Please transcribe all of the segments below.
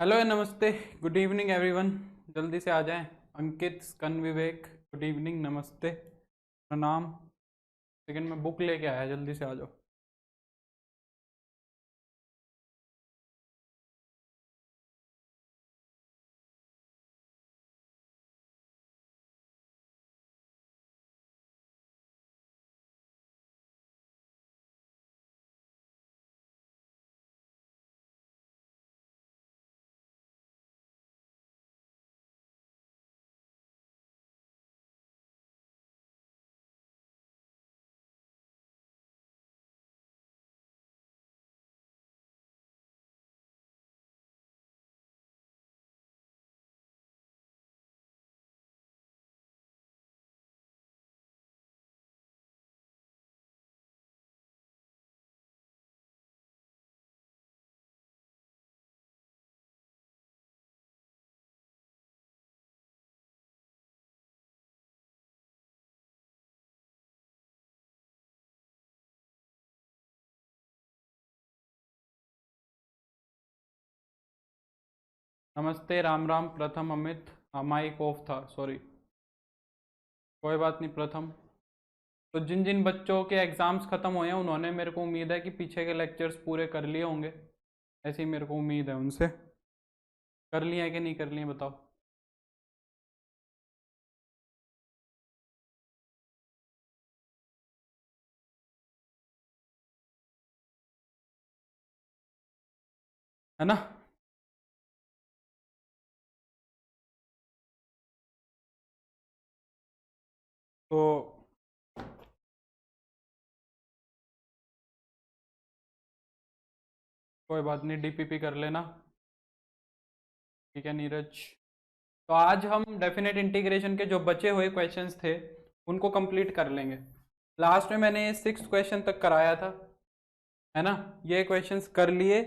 Hello नमस्ते, good evening everyone. जल्दी से आ जाएं। अंकित, स्कन, विवेक, गुड इवनिंग, नमस्ते, प्रणाम। सेकंड में बुक लेके आया, जल्दी से आ जाओ। नमस्ते, राम राम। प्रथम, अमित। माइक ऑफ था, सॉरी। कोई बात नहीं, प्रथम। तो जिन जिन बच्चों के एग्ज़ाम्स ख़त्म हुए हैं उन्होंने, मेरे को उम्मीद है कि पीछे के लेक्चर्स पूरे कर लिए होंगे। ऐसी मेरे को उम्मीद है उनसे। कर लिए हैं कि नहीं कर लिए, बताओ। है ना? तो कोई बात नहीं, डीपीपी कर लेना। ठीक है नीरज। तो आज हम डेफिनेट इंटीग्रेशन के जो बचे हुए क्वेश्चंस थे उनको कंप्लीट कर लेंगे। लास्ट में मैंने 6 क्वेश्चन तक कराया था, है ना? ये क्वेश्चंस कर लिए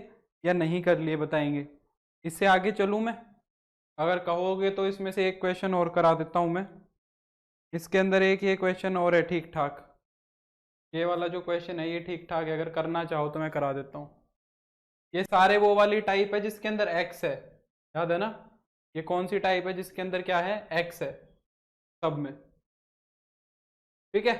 या नहीं कर लिए बताएंगे। इससे आगे चलूँ मैं? अगर कहोगे तो इसमें से एक क्वेश्चन और करा देता हूँ मैं। इसके अंदर एक ये क्वेश्चन और है ठीक ठाक। ये वाला जो क्वेश्चन है ये ठीक ठाक है, अगर करना चाहो तो मैं करा देता हूँ। ये सारे वो वाली टाइप है जिसके अंदर एक्स है, याद है ना? ये कौन सी टाइप है जिसके अंदर क्या है? एक्स है सब में। ठीक है।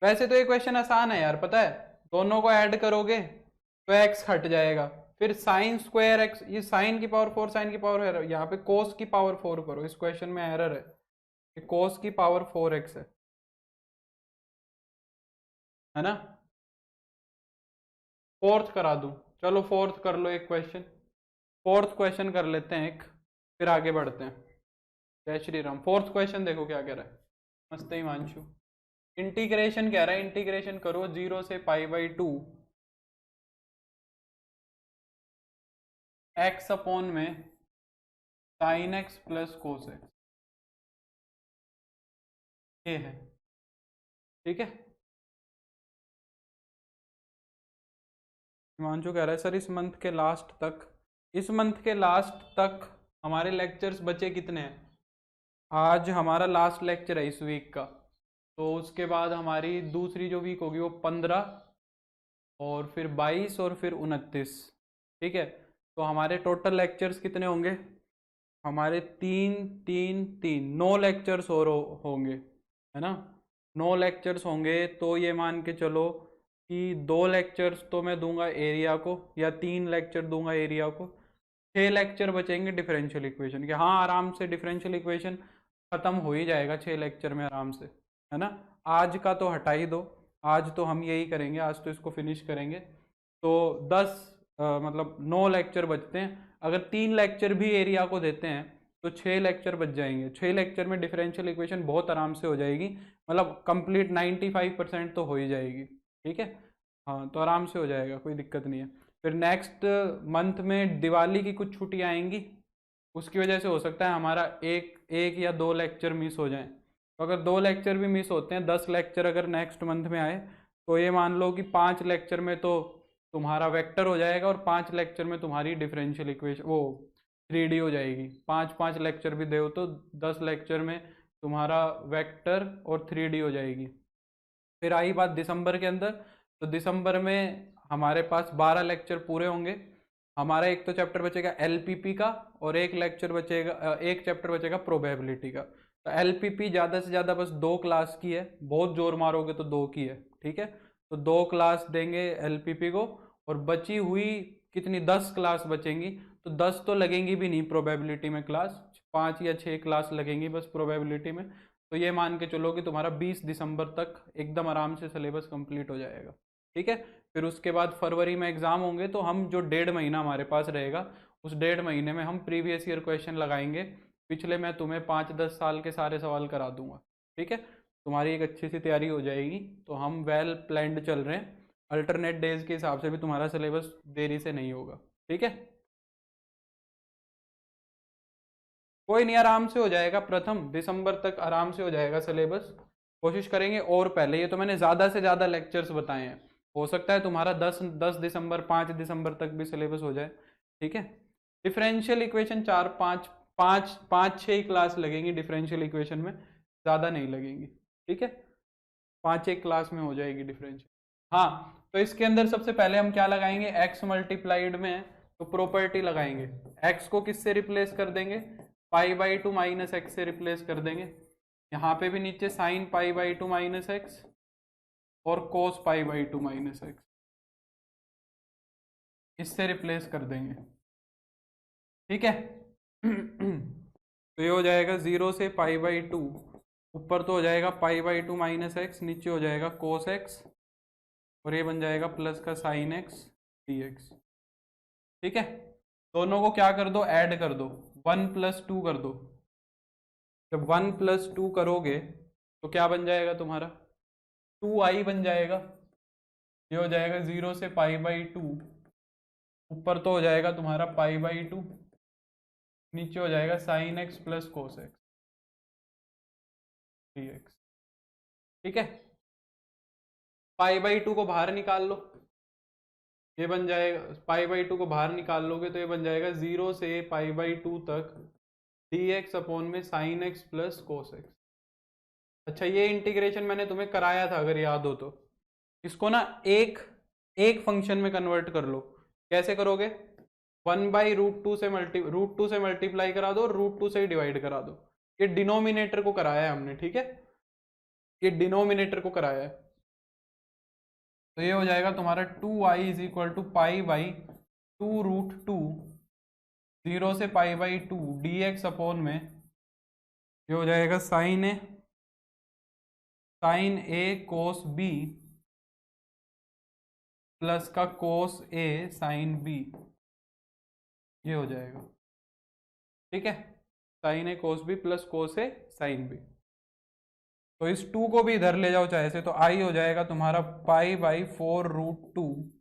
वैसे तो ये क्वेश्चन आसान है यार, पता है। दोनों को ऐड करोगे तो एक्स हट जाएगा। फिर साइन स्क्वायर एक्स, ये साइन की पावर 4, साइन की पावर है, यहाँ पे कोस की पावर 4 करो। इस क्वेश्चन में एरर है कि कोस की पावर 4x है ना? फोर्थ करा दूं? चलो फोर्थ कर लो एक क्वेश्चन। फोर्थ क्वेश्चन कर लेते हैं एक, फिर आगे बढ़ते हैं। जय श्री राम। फोर्थ क्वेश्चन देखो क्या कह रहा है। मस्त हिमांशु। इंटीग्रेशन कह रहा है, इंटीग्रेशन करो 0 से π/2 x अपॉन में sine x plus cos x. ये है, ठीक है। हिमांशु कह रहा है सर इस मंथ के लास्ट तक हमारे लेक्चर्स बचे कितने हैं? आज हमारा लास्ट लेक्चर है इस वीक का। तो उसके बाद हमारी दूसरी जो वीक होगी वो 15 और फिर 22 और फिर 29। ठीक है। तो हमारे टोटल लेक्चर्स कितने होंगे? हमारे 9 लेक्चर्स और होंगे, है ना? 9 लेक्चर्स होंगे तो ये मान के चलो कि 2 लेक्चर्स तो मैं दूंगा एरिया को, या 3 लेक्चर दूंगा एरिया को। 6 लेक्चर बचेंगे डिफरेंशियल इक्वेशन के। हाँ, आराम से डिफरेंशियल इक्वेशन खत्म हो ही जाएगा 6 लेक्चर में आराम से, है ना? आज का तो हटा ही दो, आज तो हम यही करेंगे, आज तो इसको फिनिश करेंगे। तो 9 लेक्चर बचते हैं। अगर 3 लेक्चर भी एरिया को देते हैं तो 6 लेक्चर बच जाएंगे। 6 लेक्चर में डिफरेंशियल इक्वेशन बहुत आराम से हो जाएगी, मतलब कंप्लीट 95% तो हो ही जाएगी। ठीक है। हाँ, तो आराम से हो जाएगा, कोई दिक्कत नहीं है। फिर नेक्स्ट मंथ में दिवाली की कुछ छुट्टियाँ आएंगी, उसकी वजह से हो सकता है हमारा एक एक या 2 लेक्चर मिस हो जाएं। तो अगर 2 लेक्चर भी मिस होते हैं, 10 लेक्चर अगर नेक्स्ट मंथ में आए, तो ये मान लो कि 5 लेक्चर में तो तुम्हारा वेक्टर हो जाएगा और 5 लेक्चर में तुम्हारी डिफरेंशियल इक्वेशन वो 3D हो जाएगी। 5 5 लेक्चर भी दो तो 10 लेक्चर में तुम्हारा वेक्टर और 3D हो जाएगी। फिर आई बात दिसंबर के अंदर, तो दिसंबर में हमारे पास 12 लेक्चर पूरे होंगे। हमारा एक तो चैप्टर बचेगा एलपीपी का और एक लेक्चर बचेगा, एक चैप्टर बचेगा प्रोबेबिलिटी का। तो एलपीपी ज़्यादा से ज़्यादा बस 2 क्लास की है, बहुत जोर मारोगे तो 2 की है, ठीक है। तो 2 क्लास देंगे एलपीपी को, और बची हुई कितनी 10 क्लास बचेंगी, तो 10 तो लगेंगी भी नहीं प्रोबेबिलिटी में क्लास, 5 या 6 क्लास लगेंगी बस प्रोबेबिलिटी में। तो ये मान के चलो कि तुम्हारा 20 दिसंबर तक एकदम आराम से सिलेबस कंप्लीट हो जाएगा, ठीक है। फिर उसके बाद फरवरी में एग्जाम होंगे, तो हम जो 1.5 महीना हमारे पास रहेगा, उस 1.5 महीने में हम प्रीवियस ईयर क्वेश्चन लगाएंगे पिछले। मैं तुम्हें 5-10 साल के सारे सवाल करा दूंगा, ठीक है। तुम्हारी एक अच्छी सी तैयारी हो जाएगी। तो हम वेल प्लान्ड चल रहे हैं, अल्टरनेट डेज के हिसाब से भी तुम्हारा सिलेबस देरी से नहीं होगा, ठीक है। कोई नहीं, आराम से हो जाएगा, प्रथम दिसंबर तक आराम से हो जाएगा सिलेबस। कोशिश करेंगे और पहले, ये तो मैंने ज़्यादा से ज़्यादा लेक्चर्स बताए हैं, हो सकता है तुम्हारा 10 दिसंबर 5 दिसंबर तक भी सिलेबस हो जाए, ठीक है। डिफरेंशियल इक्वेशन 4-5 6 क्लास लगेंगी डिफरेंशियल इक्वेशन में, ज़्यादा नहीं लगेंगी, ठीक है। 5-1 क्लास में हो जाएगी डिफरेंशियल। हाँ, तो इसके अंदर सबसे पहले हम क्या लगाएंगे, एक्स मल्टीप्लाइड में है तो प्रॉपर्टी लगाएंगे। एक्स को किससे रिप्लेस कर देंगे, π/2 माइनस एक्स से रिप्लेस कर देंगे। यहाँ पे भी नीचे साइन π/2 माइनस एक्स और कोस π/2 माइनस एक्स, इससे रिप्लेस कर देंगे, ठीक है। तो ये हो जाएगा 0 से π/2, ऊपर तो हो जाएगा π/2 माइनस एक्स, नीचे हो जाएगा कोस एक्स, और ये बन जाएगा प्लस का साइन एक्स dx, ठीक है। दोनों को क्या कर दो, ऐड कर दो, 1 + 2 कर दो। जब 1 + 2 करोगे तो क्या बन जाएगा तुम्हारा, 2i बन जाएगा। ये हो जाएगा 0 से π/2, ऊपर तो हो जाएगा तुम्हारा π/2, नीचे हो जाएगा sine x plus cos x dx, ठीक है। π/2 को बाहर निकाल लो, ये बन जाएगा, π/2 को बाहर निकाल लोगे तो ये बन जाएगा 0 से π/2 तक dx अपॉन में sine x plus cos x. अच्छा, ये इंटीग्रेशन मैंने तुम्हें कराया था अगर याद हो तो। इसको ना एक फंक्शन में कन्वर्ट कर लो। कैसे करोगे, 1/√2 से √2 से मल्टीप्लाई करा दो और √2 से ही डिवाइड करा दो। ये डिनोमिनेटर को कराया है हमने, ठीक है, ये डिनोमिनेटर को कराया है। तो ये हो जाएगा तुम्हारा 2i = π/2√2 0 से π/2 dx अपॉन में, ये हो जाएगा साइन ए कोस बी प्लस का कोस ए साइन बी, ये हो जाएगा, ठीक है। साइन ए कोस बी प्लस कोस ए साइन बी। तो इस 2 को भी इधर ले जाओ चाहे से, तो आई हो जाएगा तुम्हारा π/4√2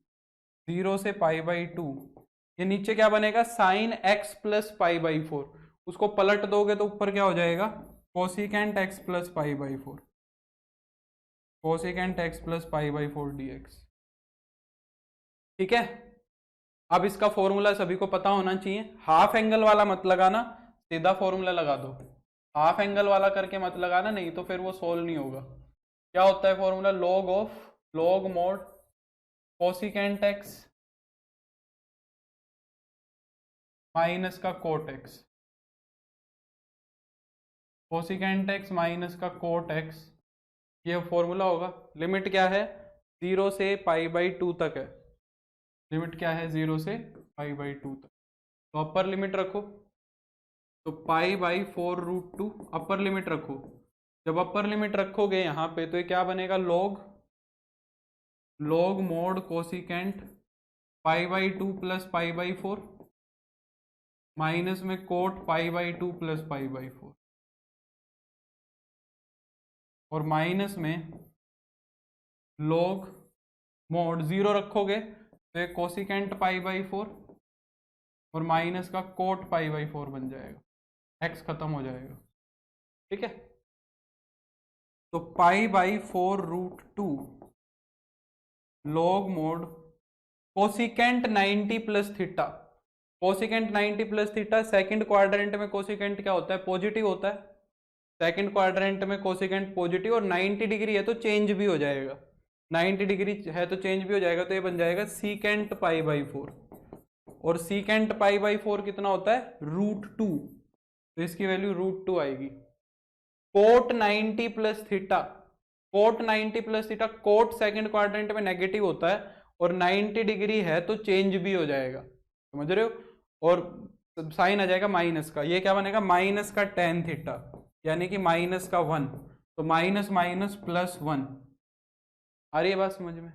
0 से π/2। ये नीचे क्या बनेगा, साइन एक्स प्लस π/4, उसको पलट दोगे तो ऊपर क्या हो जाएगा, cosecant x plus π/4, cosecant x plus π/4 dx, ठीक है। अब इसका फॉर्मूला सभी को पता होना चाहिए, हाफ एंगल वाला मत लगाना, सीधा फॉर्मूला लगा दो। हाफ एंगल वाला करके मत लगाना, नहीं तो फिर वो सोल्व नहीं होगा। क्या होता है formula, log mod cosecant x minus का cot x, cosecant x minus का कोट एक्स, ये फॉर्मूला होगा। लिमिट क्या है, 0 से π/2 तक है। लिमिट क्या है, 0 से π/2 तक। तो अपर लिमिट रखो, तो π/4√2 अपर लिमिट रखो। जब अपर लिमिट रखोगे यहाँ पे तो ये क्या बनेगा, log mod cosecant π/2 plus π/4 minus में कोट π/2 प्लस π/4, और माइनस में लॉग मोड 0 रखोगे तो ये कोसिकेंट π/4 और माइनस का कोट π/4 बन जाएगा, एक्स खत्म हो जाएगा, ठीक है। तो π/4√2 log mod cosecant 90 plus theta, cosecant 90 plus theta. Second quadrant में कोसिकेंट क्या होता है, पॉजिटिव होता है। सेकंड क्वाड्रेंट में कोसिकेंट पॉजिटिव, और 90 डिग्री है तो चेंज भी हो जाएगा, 90 डिग्री है तो चेंज भी हो जाएगा। तो ये बन जाएगा सीकेंट π/4, और सीकेंट पाई बाई 4 कितना होता है, √2, तो इसकी वैल्यू √2 आएगी। Cot 90 plus theta, cot 90 plus theta, cot second quadrant में नेगेटिव होता है और 90 डिग्री है तो चेंज भी हो जाएगा, समझ रहे हो, और साइन आ जाएगा माइनस का, ये क्या बनेगा, माइनस का टेन थीटा, यानी कि माइनस का 1, तो माइनस माइनस प्लस 1, आ रही है बात समझ में।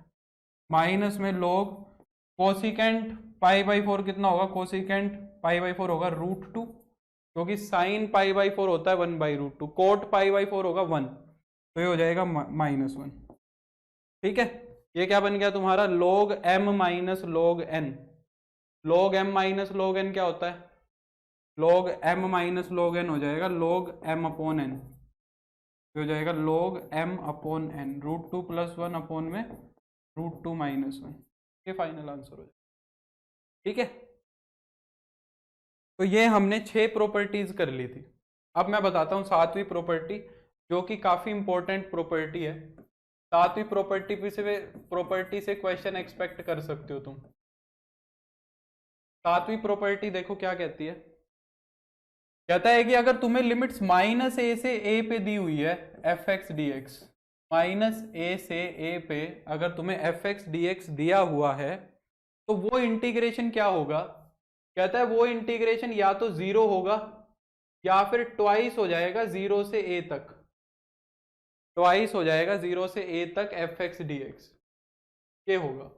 माइनस में लोग कोसिकेंट पाई बाई 4 कितना होगा, कोसिकेंट पाई बाई 4 होगा √2, क्योंकि साइन पाई बाई 4 होता है 1/√2, कोट पाई बाई 4 होगा 1, तो ये हो जाएगा -1। ठीक है, ये क्या बन गया तुम्हारा, log m minus log n। log m minus log n क्या होता है, log m minus log n हो जाएगा log m अपॉन n, हो जाएगा log m upon n, √2 plus 1 upon में √2 माइनस 1, ये फाइनल आंसर हो जाएगा। ठीक है, तो ये हमने 6 प्रॉपर्टीज कर ली थी। अब मैं बताता हूँ 7वीं प्रॉपर्टी, जो कि काफी इंपॉर्टेंट प्रॉपर्टी है। 7वीं प्रॉपर्टी से क्वेश्चन एक्सपेक्ट कर सकते हो तुम। 7वीं प्रॉपर्टी देखो क्या कहती है, कहता है कि अगर तुम्हें लिमिट्स -a से a पे दी हुई है f(x) dx, -a से a पे अगर तुम्हें f(x) dx दिया हुआ है, तो वो इंटीग्रेशन क्या होगा, कहता है वो इंटीग्रेशन या तो 0 होगा या फिर ट्वाइस हो जाएगा 0 से a तक, ट्वाइस हो जाएगा 0 से a तक f(x) dx, ये होगा,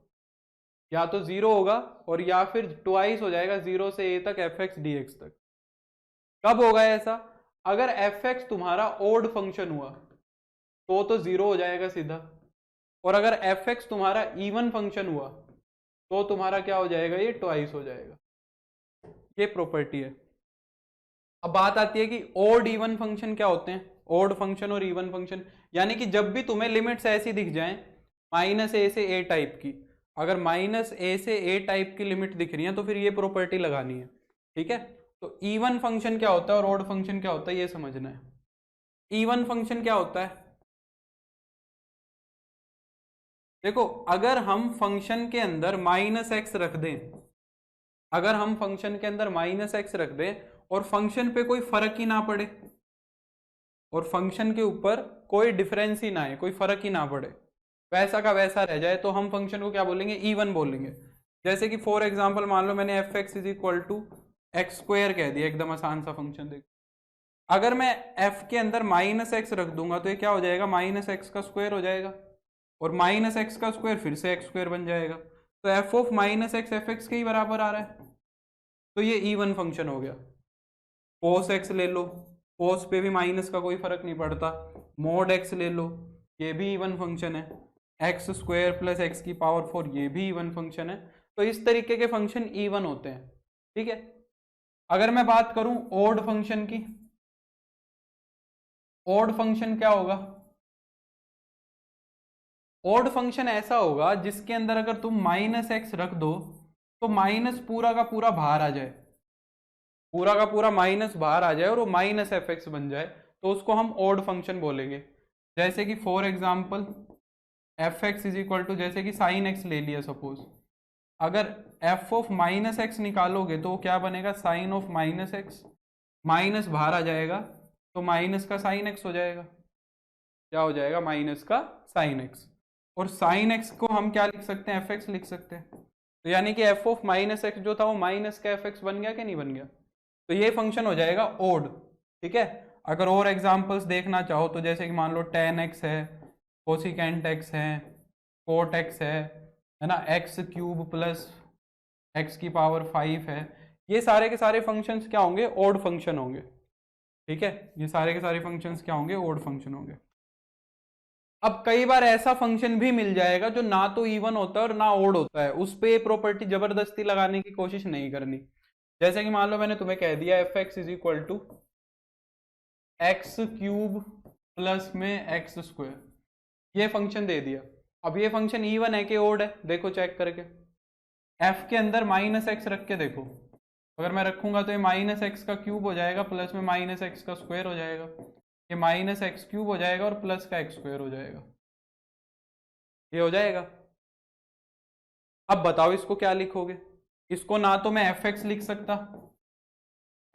या तो 0 होगा और या फिर ट्वाइस हो जाएगा 0 से a तक f(x) dx तक। कब होगा ऐसा, अगर f(x) तुम्हारा ओड फंक्शन हुआ तो 0 हो जाएगा सीधा, और अगर f(x) तुम्हारा इवन फंक्शन हुआ तो तुम्हारा क्या हो जाएगा, ये ट्वाइस हो जाएगा। ये प्रॉपर्टी है। अब बात आती है कि ओड इवन फंक्शन क्या होते हैं, ओड फंक्शन और इवन फंक्शन, यानी कि जब भी तुम्हें लिमिट्स ऐसी दिख जाएं -a से a टाइप की, अगर -a से a टाइप की लिमिट दिख रही है तो फिर ये प्रॉपर्टी लगानी है। ठीक है, तो इवन फंक्शन क्या होता है और ओड फंक्शन क्या होता है ये समझना है। इवन फंक्शन क्या होता है, देखो अगर हम फंक्शन के अंदर -x रख दें, अगर हम फंक्शन के अंदर -x रख दें और फंक्शन पे कोई फर्क ही ना पड़े, और फंक्शन के ऊपर कोई डिफरेंस ही ना आए, कोई फर्क ही ना पड़े, वैसा का वैसा रह जाए, तो हम फंक्शन को क्या बोलेंगे, इवन बोलेंगे। जैसे कि फॉर एग्जांपल मान लो मैंने f(x) = x² कह दिया, एकदम आसान सा फंक्शन। देखो अगर मैं f के अंदर -x रख दूंगा तो ये क्या हो जाएगा, -x² हो जाएगा, और -x² फिर से x² बन जाएगा, तो f(-x) f(x) के ही बराबर आ रहा है, तो ये इवन फंक्शन हो गया। cos x ले लो, cos पे भी माइनस का कोई फर्क नहीं पड़ता, mod x ले लो, ये भी इवन फंक्शन है, x² + x⁴ ये भी इवन फंक्शन है। तो इस तरीके के फंक्शन इवन होते हैं। ठीक है, अगर मैं बात करूं ओड फंक्शन की, ओड फंक्शन क्या होगा, ओड फंक्शन ऐसा होगा जिसके अंदर अगर तुम -x रख दो तो माइनस पूरा का पूरा बाहर आ जाए, पूरा का पूरा माइनस बाहर आ जाए और वो -f(x) बन जाए, तो उसको हम ओड फंक्शन बोलेंगे। जैसे कि फॉर एग्जांपल f(x) = जैसे कि sin x ले लिया सपोज, अगर f(-x) निकालोगे तो क्या बनेगा, sin(-x), माइनस बाहर आ जाएगा तो माइनस का sin x हो जाएगा, क्या हो जाएगा, माइनस का sin x, और sin x को हम क्या लिख सकते हैं, f(x) लिख सकते हैं, तो यानी कि f(-x) जो था वो माइनस का f(x) बन गया कि नहीं बन गया, तो ये फंक्शन हो जाएगा ओड। ठीक है, अगर और एग्जांपल्स देखना चाहो तो जैसे कि मान लो tan x है, कोसिकेंट x है, कोट x है ना, x³ + x⁵ है, ये सारे के सारे फंक्शंस क्या होंगे, ओड फंक्शन होंगे। ठीक है, ये सारे के सारे फंक्शंस क्या होंगे, ओड फंक्शन होंगे। अब कई बार ऐसा फंक्शन भी मिल जाएगा जो ना तो इवन होता है और ना ओड होता है, उस पे प्रॉपर्टी जबरदस्ती लगाने की कोशिश नहीं करनी। जैसे कि मान लो मैंने तुम्हें कह दिया f(x) = x³ + में x², ये फंक्शन दे दिया। अब ये फंक्शन इवन है कि ओड है, देखो चेक करके, f के अंदर -x रख के देखो, अगर मैं रखूंगा तो ये -x³ हो जाएगा प्लस में -x² हो जाएगा, ये -x³ हो जाएगा और प्लस का x² हो जाएगा, ये हो जाएगा। अब बताओ इसको क्या लिखोगे, इसको ना तो मैं एफ एक्स लिख सकता,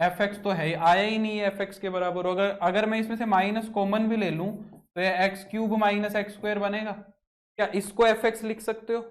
एफ एक्स तो है आया ही नहीं है एफ एक्स के बराबर। अगर मैं इसमें से माइनस कॉमन भी ले लूं तो ये x cube minus x square बनेगा। क्या इसको एफ एक्स लिख सकते हो?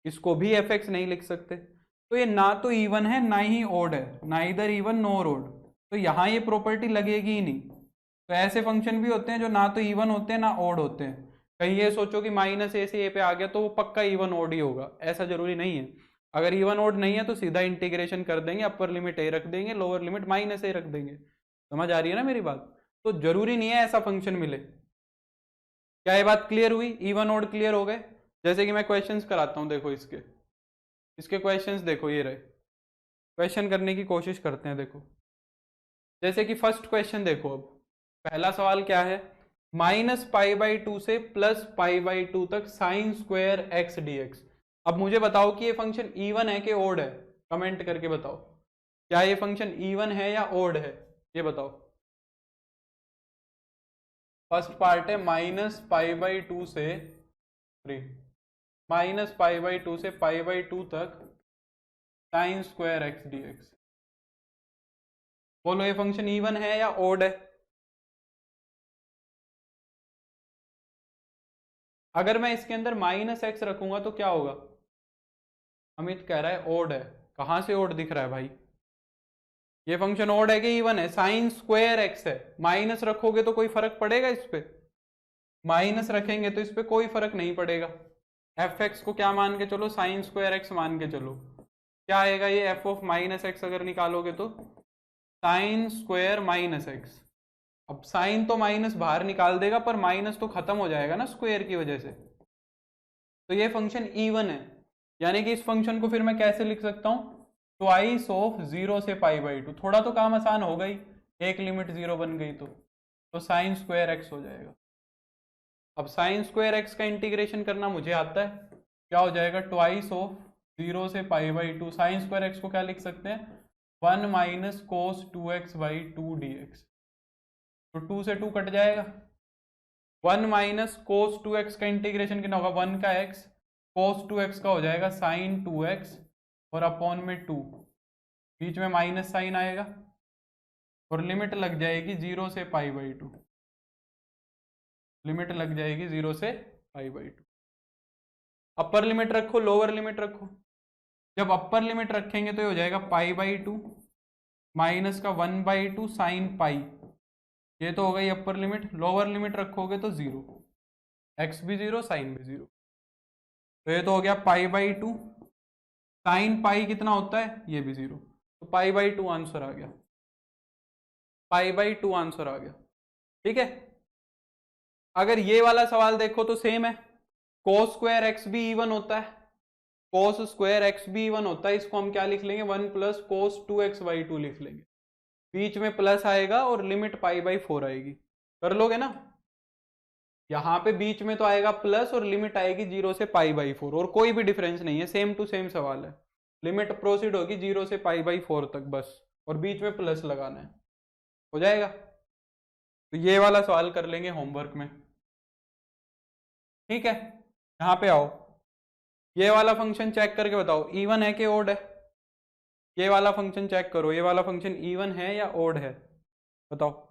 इसको भी एफ एक्स नहीं लिख सकते। तो ये ना तो इवन है ना ही ओड है, ना इधर इवन नोर ओड, तो यहाँ ये प्रॉपर्टी लगेगी ही नहीं। तो ऐसे फंक्शन भी होते हैं जो ना तो इवन होते हैं ना ओड होते हैं। कहीं ये सोचो कि माइनस ए से ए पे आ गया तो वो पक्का इवन ओड ही होगा, ऐसा जरूरी नहीं है। अगर इवन ओड नहीं है तो सीधा इंटीग्रेशन कर देंगे, अपर लिमिट ए रख देंगे, लोअर लिमिट माइनस ए रख देंगे। समझ आ रही है ना मेरी बात? तो जरूरी नहीं है ऐसा फंक्शन मिले। क्या ये बात क्लियर हुई? इवन ओड क्लियर हो गए? जैसे कि मैं क्वेश्चंस कराता हूँ, देखो इसके इसके क्वेश्चंस देखो, ये रहे क्वेश्चन करने की कोशिश करते हैं। देखो जैसे कि फर्स्ट क्वेश्चन देखो, अब पहला सवाल क्या है, -π/2 से +π/2 तक sine square x D x. अब मुझे बताओ कि ये फंक्शन इवन है कि ओड है, कमेंट करके बताओ। क्या ये फंक्शन इवन है या ओड है, ये बताओ। फर्स्ट पार्ट है -π/2 से -π/2 से π/2 तक sine square x D x. बोलो ये फंक्शन इवन है या ओड है? अगर मैं इसके अंदर -x रखूंगा तो क्या होगा? अमित कह रहा है ओड है। कहां से ओड दिख रहा है भाई? ये फंक्शन ओड है कि इवन है? साइन स्क्वायर एक्स है, माइनस रखोगे तो कोई फर्क पड़ेगा इस पे? माइनस रखेंगे तो इस पे कोई फर्क नहीं पड़ेगा। एफ एक्स को क्या मान के चलो? साइन स्क्वायर एक्स मान के चलो। क्या आएगा ये एफ ऑफ माइनस एक्स अगर निकालोगे तो साइन स्क्वायर माइनस एक्स। अब साइन तो माइनस बाहर निकाल देगा पर माइनस तो खत्म हो जाएगा ना स्क्वायर की वजह से। तो ये फंक्शन इवन है, यानी कि इस फंक्शन को फिर मैं कैसे लिख सकता हूं? ट्वाइस ऑफ 0 से π/2। थोड़ा तो काम आसान हो गई, एक लिमिट 0 बन गई तो साइन स्क्वायर एक्स हो जाएगा। अब साइन स्क्वायर एक्स का इंटीग्रेशन करना मुझे आता है, क्या हो जाएगा? ट्वाइस ऑफ 0 से π/2। साइन स्क्वायर एक्स को क्या लिख सकते हैं? 1 माइनस कोस 2x/2 dx। तो 2 से 2 कट जाएगा। 1 माइनस कोस 2x का इंटीग्रेशन कितना होगा? 1 का x, कोस 2x का हो जाएगा साइन 2x और अपॉन में 2, बीच में माइनस साइन आएगा और लिमिट लग जाएगी 0 से π/2। लिमिट लग जाएगी 0 से π/2। अपर लिमिट रखो, लोअर लिमिट रखो। जब अपर लिमिट रखेंगे तो ये हो जाएगा π/2 माइनस का 1/2 साइन पाई। ये तो हो गई अपर लिमिट। लोअर लिमिट रखोगे तो 0, एक्स भी 0 साइन भी 0। तो ये तो हो गया π/2, साइन पाई कितना होता है? ये भी 0। तो π/2 आंसर आ गया, π/2 आंसर आ गया। ठीक है। अगर ये वाला सवाल देखो तो सेम है, कोस स्क्वायर एक्स भी इवन होता है, कोस स्क्वायर एक्स भी इवन होता है। इसको हम क्या लिख लेंगे? 1 प्लस कोस 2x/2 लिख लेंगे, बीच में प्लस आएगा और लिमिट π/4 आएगी। कर लोगे ना? यहाँ पे बीच में तो आएगा प्लस और लिमिट आएगी 0 से π/4, और कोई भी डिफरेंस नहीं है, सेम टू सेम सवाल है। लिमिट प्रोसीड होगी 0 से π/4 तक बस, और बीच में प्लस लगाना है, हो जाएगा। तो ये वाला सवाल कर लेंगे होमवर्क में। ठीक है, यहाँ पे आओ, ये वाला फंक्शन चेक करके बताओ इवन है कि ओड है? ये वाला फंक्शन चेक करो, ये वाला फंक्शन इवन है या ओड है, बताओ।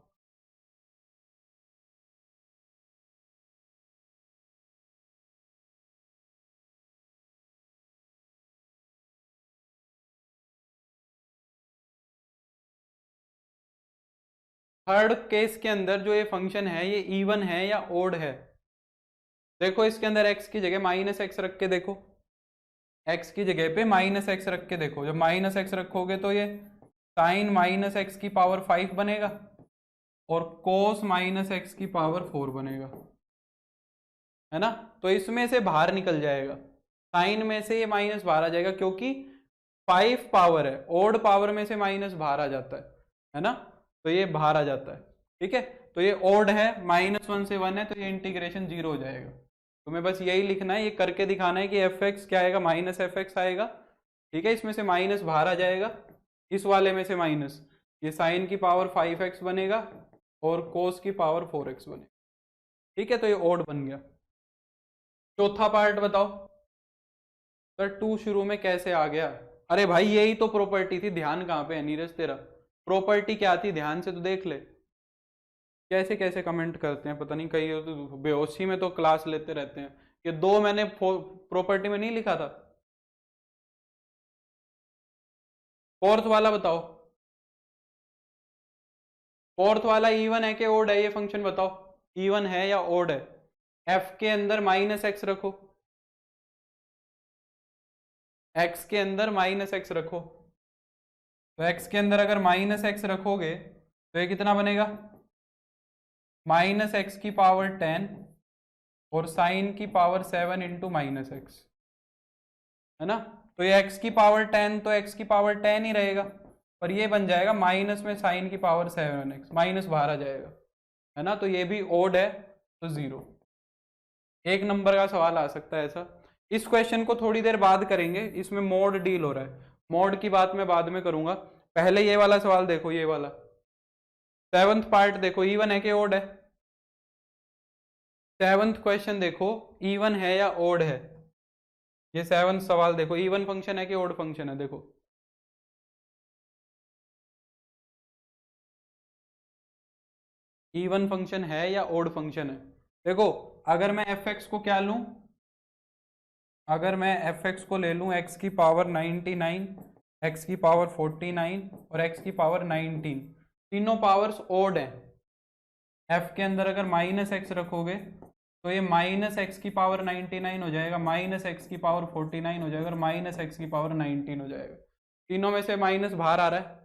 थर्ड केस के अंदर जो ये फंक्शन है ये इवन है या ओड है? देखो इसके अंदर x की जगह -x रख के देखो, x की जगह पे -x रख के देखो। जब -x रखोगे तो ये साइन -x की पावर 5 बनेगा और कोस -x की पावर 4 बनेगा, है ना? तो इसमें से बाहर निकल जाएगा, साइन में से ये माइनस बाहर आ जाएगा, क्योंकि 5 पावर है, ओड पावर में से माइनस बाहर आ जाता है ना? तो ये बाहर आ जाता है। ठीक है, तो ये ओड है, -1 से 1 है, तो ये इंटीग्रेशन 0 हो जाएगा। तुम्हें बस यही लिखना है, ये करके दिखाना है कि एफ एक्स क्या आएगा? -f(x) आएगा। ठीक है, इसमें से माइनस बाहर आ जाएगा, इस वाले में से माइनस, ये साइन की पावर 5x बनेगा और कोस की पावर 4x बनेगा। ठीक है, तो ये ओड बन गया। चौथा पार्ट बताओ सर, 2 शुरू में कैसे आ गया? अरे भाई यही तो प्रॉपर्टी थी, ध्यान कहाँ पे है नीरज तेरा? प्रॉपर्टी क्या थी, ध्यान से तो देख ले। कैसे कैसे कमेंट करते हैं पता नहीं, कई तो बेहोशी में तो क्लास लेते रहते हैं। ये दो मैंने प्रॉपर्टी में नहीं लिखा था। फोर्थ वाला बताओ, फोर्थ वाला इवन है कि ओड है, ये फंक्शन बताओ, इवन है या ओड है? एफ के अंदर माइनस एक्स रखो, एक्स के अंदर माइनस एक्स रखो, तो एक्स के अंदर अगर माइनस एक्स रखोगे तो ये कितना बनेगा? माइनस एक्स की पावर 10 और साइन की पावर 7 इंटू माइनस एक्स, है ना? तो ये x की पावर 10 तो x की पावर 10 ही रहेगा, पर ये बन जाएगा माइनस में साइन की पावर 7x, माइनस बाहर आ जाएगा, है ना? तो ये भी ओड है, तो 0। एक नंबर का सवाल आ सकता है ऐसा। इस क्वेश्चन को थोड़ी देर बाद करेंगे, इसमें मोड डील हो रहा है, मोड की बात मैं बाद में करूंगा। पहले ये वाला सवाल देखो, ये वाला 7th पार्ट देखो, इवन है कि ओड है? 7th क्वेश्चन देखो, इवन है या ओड है? ये 7th सवाल देखो, इवन फंक्शन है कि ओड फंक्शन है? देखो इवन फंक्शन है या ओड फंक्शन है? देखो अगर मैं एफ एक्स को क्या लूं, अगर मैं एफ एक्स को ले लूं एक्स की पावर 99, एक्स की पावर 49 और एक्स की पावर 19, तीनों पावर्स ओड हैं। एफ के अंदर अगर माइनस एक्स रखोगे तो ये माइनस एक्स की पावर 99 हो जाएगा, माइनस एक्स की पावर 49 हो जाएगा और माइनस एक्स की पावर 19 हो जाएगा। तीनों में से माइनस बाहर आ रहा है,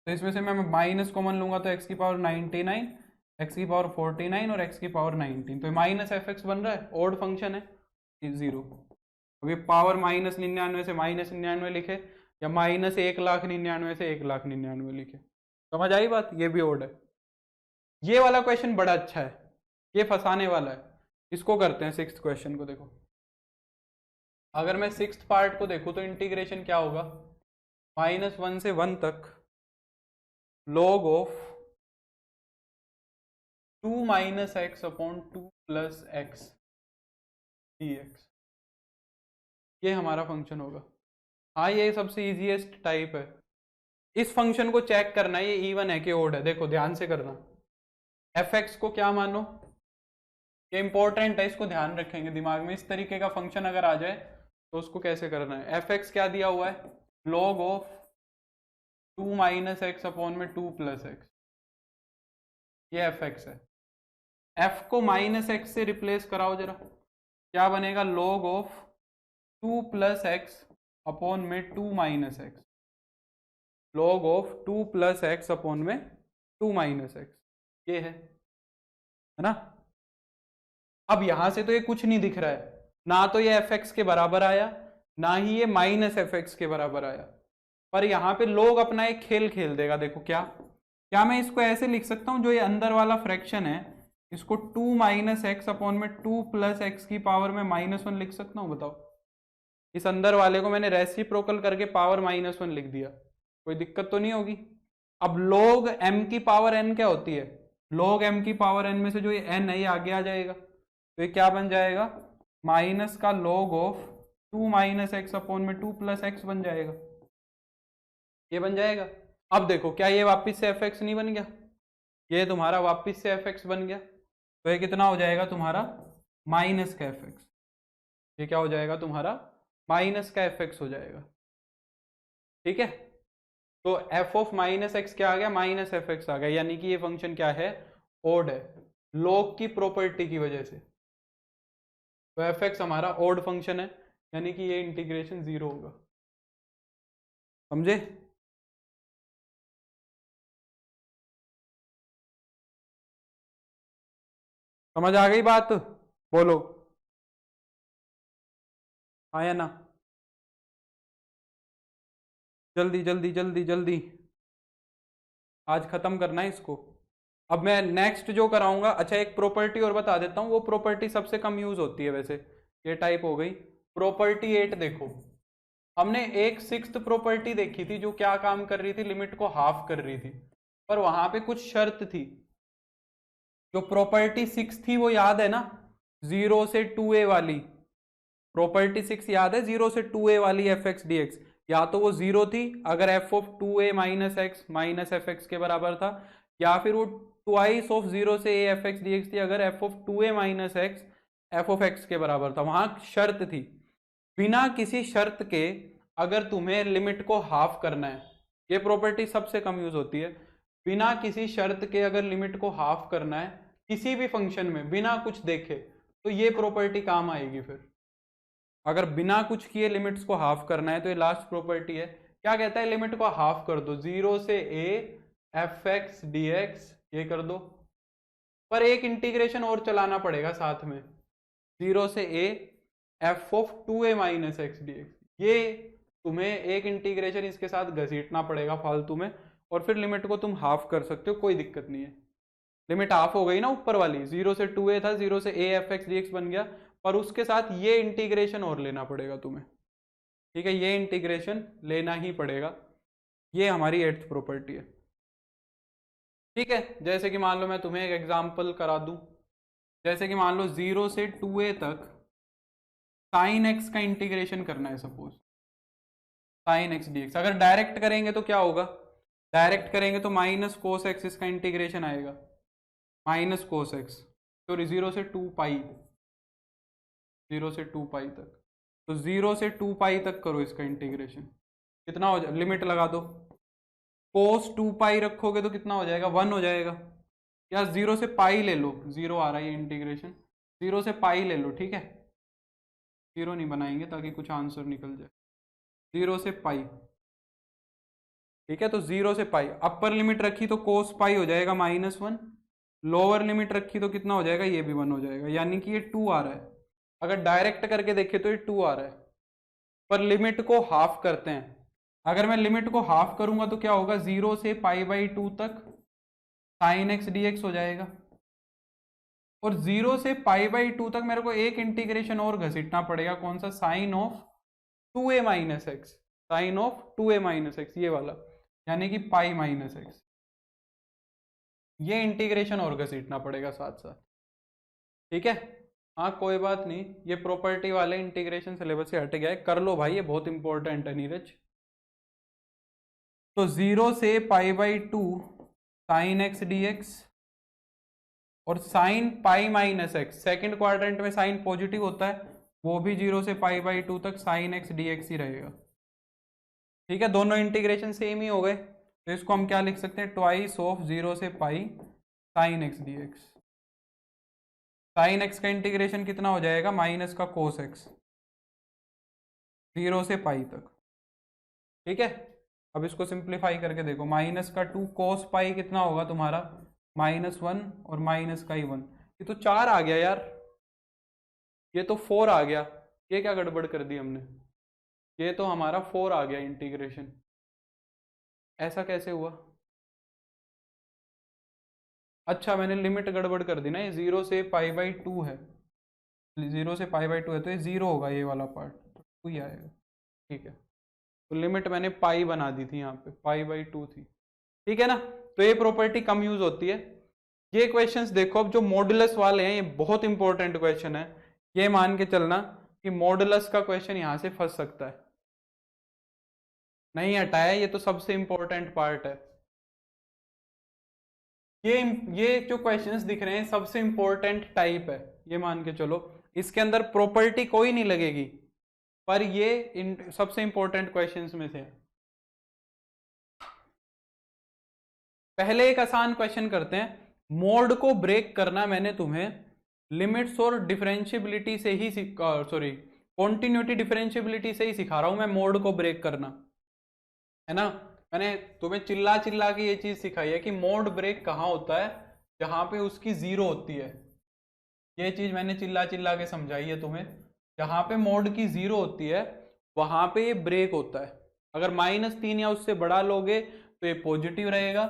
तो इसमें से मैं माइनस कॉमन लूंगा तो एक्स की पावर 99, एक्स की पावर 49 और एक्स की पावर 19, तो माइनस एफ एक्स बन रहा है, ओड फंक्शन है, 0। अब ये पावर माइनस 99 से माइनस 99 लिखे या माइनस 1,99,000 से 1,99,000 लिखे, समझ आई बात? ये भी ओड है। ये वाला क्वेश्चन बड़ा अच्छा है, ये फंसाने वाला है। इसको करते हैं 6th क्वेश्चन को। देखो अगर मैं 6th पार्ट को देखूं तो इंटीग्रेशन क्या होगा, -1 से 1 तक log of 2 minus x upon 2 plus x dx, ये हमारा फंक्शन होगा। हाँ ये सबसे इजीएस्ट टाइप है। इस फंक्शन को चेक करना है ये इवन है कि ओड है। देखो ध्यान से करना, एफ एक्स को क्या मानो, ये इंपॉर्टेंट है, इसको ध्यान रखेंगे दिमाग में। इस तरीके का फंक्शन अगर आ जाए तो उसको कैसे करना है। एफ एक्स क्या दिया हुआ है, log of 2 minus x upon में 2 प्लस एक्स, ये एफ एक्स है। एफ को माइनस एक्स से रिप्लेस कराओ जरा, क्या बनेगा, log of 2 plus x upon में 2 minus x, log of 2 plus x upon में 2 माइनस एक्स, ये है ना? अब यहां से तो ये कुछ नहीं दिख रहा है, ना तो ये एफ एक्स के बराबर आया, ना ही ये माइनस एफ एक्स के बराबर आया, पर यहाँ पे लोग अपना एक खेल खेल देगा। देखो क्या क्या मैं इसको ऐसे लिख सकता हूँ, जो ये अंदर वाला फ्रैक्शन है इसको 2 माइनस एक्स अपॉन में 2 प्लस एक्स की पावर में -1 लिख सकता हूँ? बताओ, इस अंदर वाले को मैंने रेसिप्रोकल करके पावर -1 लिख दिया, कोई दिक्कत तो नहीं होगी? अब log m की पावर n क्या होती है, log m की पावर n में से जो ये n है ये आगे आ जाएगा, तो ये क्या बन जाएगा, माइनस का log of 2 minus x upon में 2 प्लस एक्स बन जाएगा, ये बन जाएगा। अब देखो क्या ये वापस से एफ एक्स नहीं बन गया, ये तुम्हारा वापस से एफ एक्स बन गया, तो ये कितना हो जाएगा तुम्हारा, माइनस का एफ एक्स, ये क्या हो जाएगा तुम्हारा, माइनस का एफ एक्स हो जाएगा। ठीक है, तो एफ ऑफ माइनस एक्स क्या आ गया, माइनस एफ एक्स आ गया, यानी कि ये फंक्शन क्या है, ओड है, log की प्रॉपर्टी की वजह से। तो एफ एक्स हमारा ओड फंक्शन है, यानी कि ये इंटीग्रेशन 0 होगा। समझे? समझ आ गई बात? बोलो आया ना? जल्दी जल्दी जल्दी जल्दी, आज खत्म करना है इसको। अब मैं नेक्स्ट जो कराऊंगा, अच्छा एक प्रॉपर्टी और बता देता हूँ, वो प्रॉपर्टी सबसे कम यूज होती है वैसे, ये टाइप हो गई प्रॉपर्टी 8। देखो हमने एक 6th प्रॉपर्टी देखी थी जो क्या काम कर रही थी, लिमिट को हाफ कर रही थी, पर वहां पे कुछ शर्त थी। जो प्रॉपर्टी 6 थी वो याद है ना, 0 से 2a वाली, प्रॉपर्टी 6 याद है, 0 से 2a वाली एफ एक्स डी एक्स, या तो वो 0 थी अगर F of 2a minus x minus F x के बराबर था, या फिर वो ट्वाइस ऑफ 0 से a F x D x थी अगर F of 2a minus x F of x के बराबर था। वहां शर्त थी। बिना किसी शर्त के अगर तुम्हें लिमिट को हाफ करना है, ये प्रॉपर्टी सबसे कम यूज होती है, बिना किसी शर्त के अगर लिमिट को हाफ करना है किसी भी फंक्शन में बिना कुछ देखे, तो ये प्रॉपर्टी काम आएगी। फिर अगर बिना कुछ किए लिमिट्स को हाफ करना है तो ये लास्ट प्रॉपर्टी है। क्या कहता है, लिमिट को हाफ कर दो, 0 से a F x D x, ये कर दो, पर एक इंटीग्रेशन और चलाना पड़ेगा साथ में, 0 से a F of 2a minus x D x, ये तुम्हें एक इंटीग्रेशन इसके साथ घसीटना पड़ेगा फालतू में, और फिर लिमिट को तुम हाफ कर सकते हो, कोई दिक्कत नहीं है। लिमिट हाफ हो गई ना ऊपर वाली, 0 से 2a था, 0 से a F x D x बन गया, पर उसके साथ ये इंटीग्रेशन और लेना पड़ेगा तुम्हें, ठीक है, ये इंटीग्रेशन लेना ही पड़ेगा। ये हमारी 8th प्रॉपर्टी है, ठीक है। जैसे कि मान लो मैं तुम्हें एक एग्जांपल करा दूं, जैसे कि मान लो 0 से 2a तक साइन एक्स का इंटीग्रेशन करना है suppose, sine x D x. अगर डायरेक्ट करेंगे तो क्या होगा, डायरेक्ट करेंगे तो माइनस कोस एक्स इसका इंटीग्रेशन आएगा, माइनस कोस एक्स, सॉरी 0 से 2 पाई, 0 से 2 पाई तक, तो 0 से 2 पाई तक करो इसका इंटीग्रेशन, कितना हो जाए, लिमिट लगा दो, कोस 2 पाई रखोगे तो कितना हो जाएगा, 1 हो जाएगा, या 0 से पाई ले लो, 0 आ रहा है ये इंटीग्रेशन, 0 से पाई ले लो, ठीक है, 0 नहीं बनाएंगे ताकि कुछ आंसर निकल जाए, 0 से पाई, ठीक है। तो 0 से पाई, अपर लिमिट रखी तो कोस पाई हो जाएगा -1, लोअर लिमिट रखी तो कितना हो जाएगा, ये भी 1 हो जाएगा, यानी कि ये 2 आ रहा है। अगर डायरेक्ट करके देखे तो ये 2 आ रहा है, पर लिमिट को हाफ करते हैं, अगर मैं लिमिट को हाफ करूंगा तो क्या होगा, 0 से π/2 तक साइन एक्स डी एक्स हो जाएगा, और 0 से π/2 तक मेरे को एक इंटीग्रेशन और घसीटना पड़ेगा, कौन सा, sine of 2a minus x, sine of 2a minus x, ये वाला, यानी कि पाई माइनस एक्स, ये इंटीग्रेशन और घसीटना पड़ेगा साथ साथ, ठीक है। हाँ कोई बात नहीं, ये प्रॉपर्टी वाले इंटीग्रेशन सिलेबस से हट गया है, कर लो भाई, ये बहुत इंपॉर्टेंट है नीरज। तो 0 से π/2 साइन एक्स डी एक्स और sine pi minus x, second quadrant में साइन पॉजिटिव होता है, वो भी 0 से π/2 तक साइन एक्स डी एक्स ही रहेगा, ठीक है। दोनों इंटीग्रेशन सेम ही हो गए, तो इसको हम क्या लिख सकते हैं, ट्वाइस ऑफ 0 से pi sine x D x, sine x का इंटीग्रेशन कितना हो जाएगा, माइनस का कोस एक्स, 0 से पाई तक, ठीक है। अब इसको सिंप्लीफाई करके देखो, माइनस का 2 कोस पाई कितना होगा तुम्हारा, -1 और माइनस का ही 1, ये तो 4 आ गया यार, ये तो 4 आ गया, ये क्या गड़बड़ कर दी हमने, ये तो हमारा 4 आ गया इंटीग्रेशन, ऐसा कैसे हुआ, अच्छा मैंने लिमिट गड़बड़ कर दी ना, ये 0 से π/2 है, 0 से π/2 है तो ये 0 होगा, ये वाला पार्ट तो 2 ही आएगा, ठीक है। तो लिमिट मैंने पाई बना दी थी यहाँ पे, π/2 थी, ठीक है ना। तो ये प्रॉपर्टी कम यूज होती है। ये क्वेश्चंस देखो, अब जो मॉडुलस वाले हैं ये बहुत इंपॉर्टेंट क्वेश्चन है, ये मान के चलना कि मॉडुलस का क्वेश्चन यहाँ से फंस सकता है, नहीं हटाया, ये तो सबसे इंपॉर्टेंट पार्ट है। ये जो क्वेश्चंस दिख रहे हैं सबसे इंपॉर्टेंट टाइप है, ये मान के चलो, इसके अंदर प्रॉपर्टी कोई नहीं लगेगी, पर ये सबसे इंपॉर्टेंट क्वेश्चंस में से। पहले एक आसान क्वेश्चन करते हैं, मोड को ब्रेक करना मैंने तुम्हें लिमिट्स और डिफरेंशियबिलिटी से ही सॉरी कॉन्टिन्यूटी डिफरेंशियबिलिटी से ही सिखा रहा हूं मैं, मोड को ब्रेक करना, है ना। मैंने तुम्हें चिल्ला चिल्ला के ये चीज सिखाई है कि मोड ब्रेक कहाँ होता है, जहां पे उसकी 0 होती है, ये चीज मैंने चिल्ला चिल्ला के समझाई है तुम्हें, जहां पे मोड की 0 होती है वहां पे ये ब्रेक होता है। अगर -3 या उससे बड़ा लोगे तो ये पॉजिटिव रहेगा,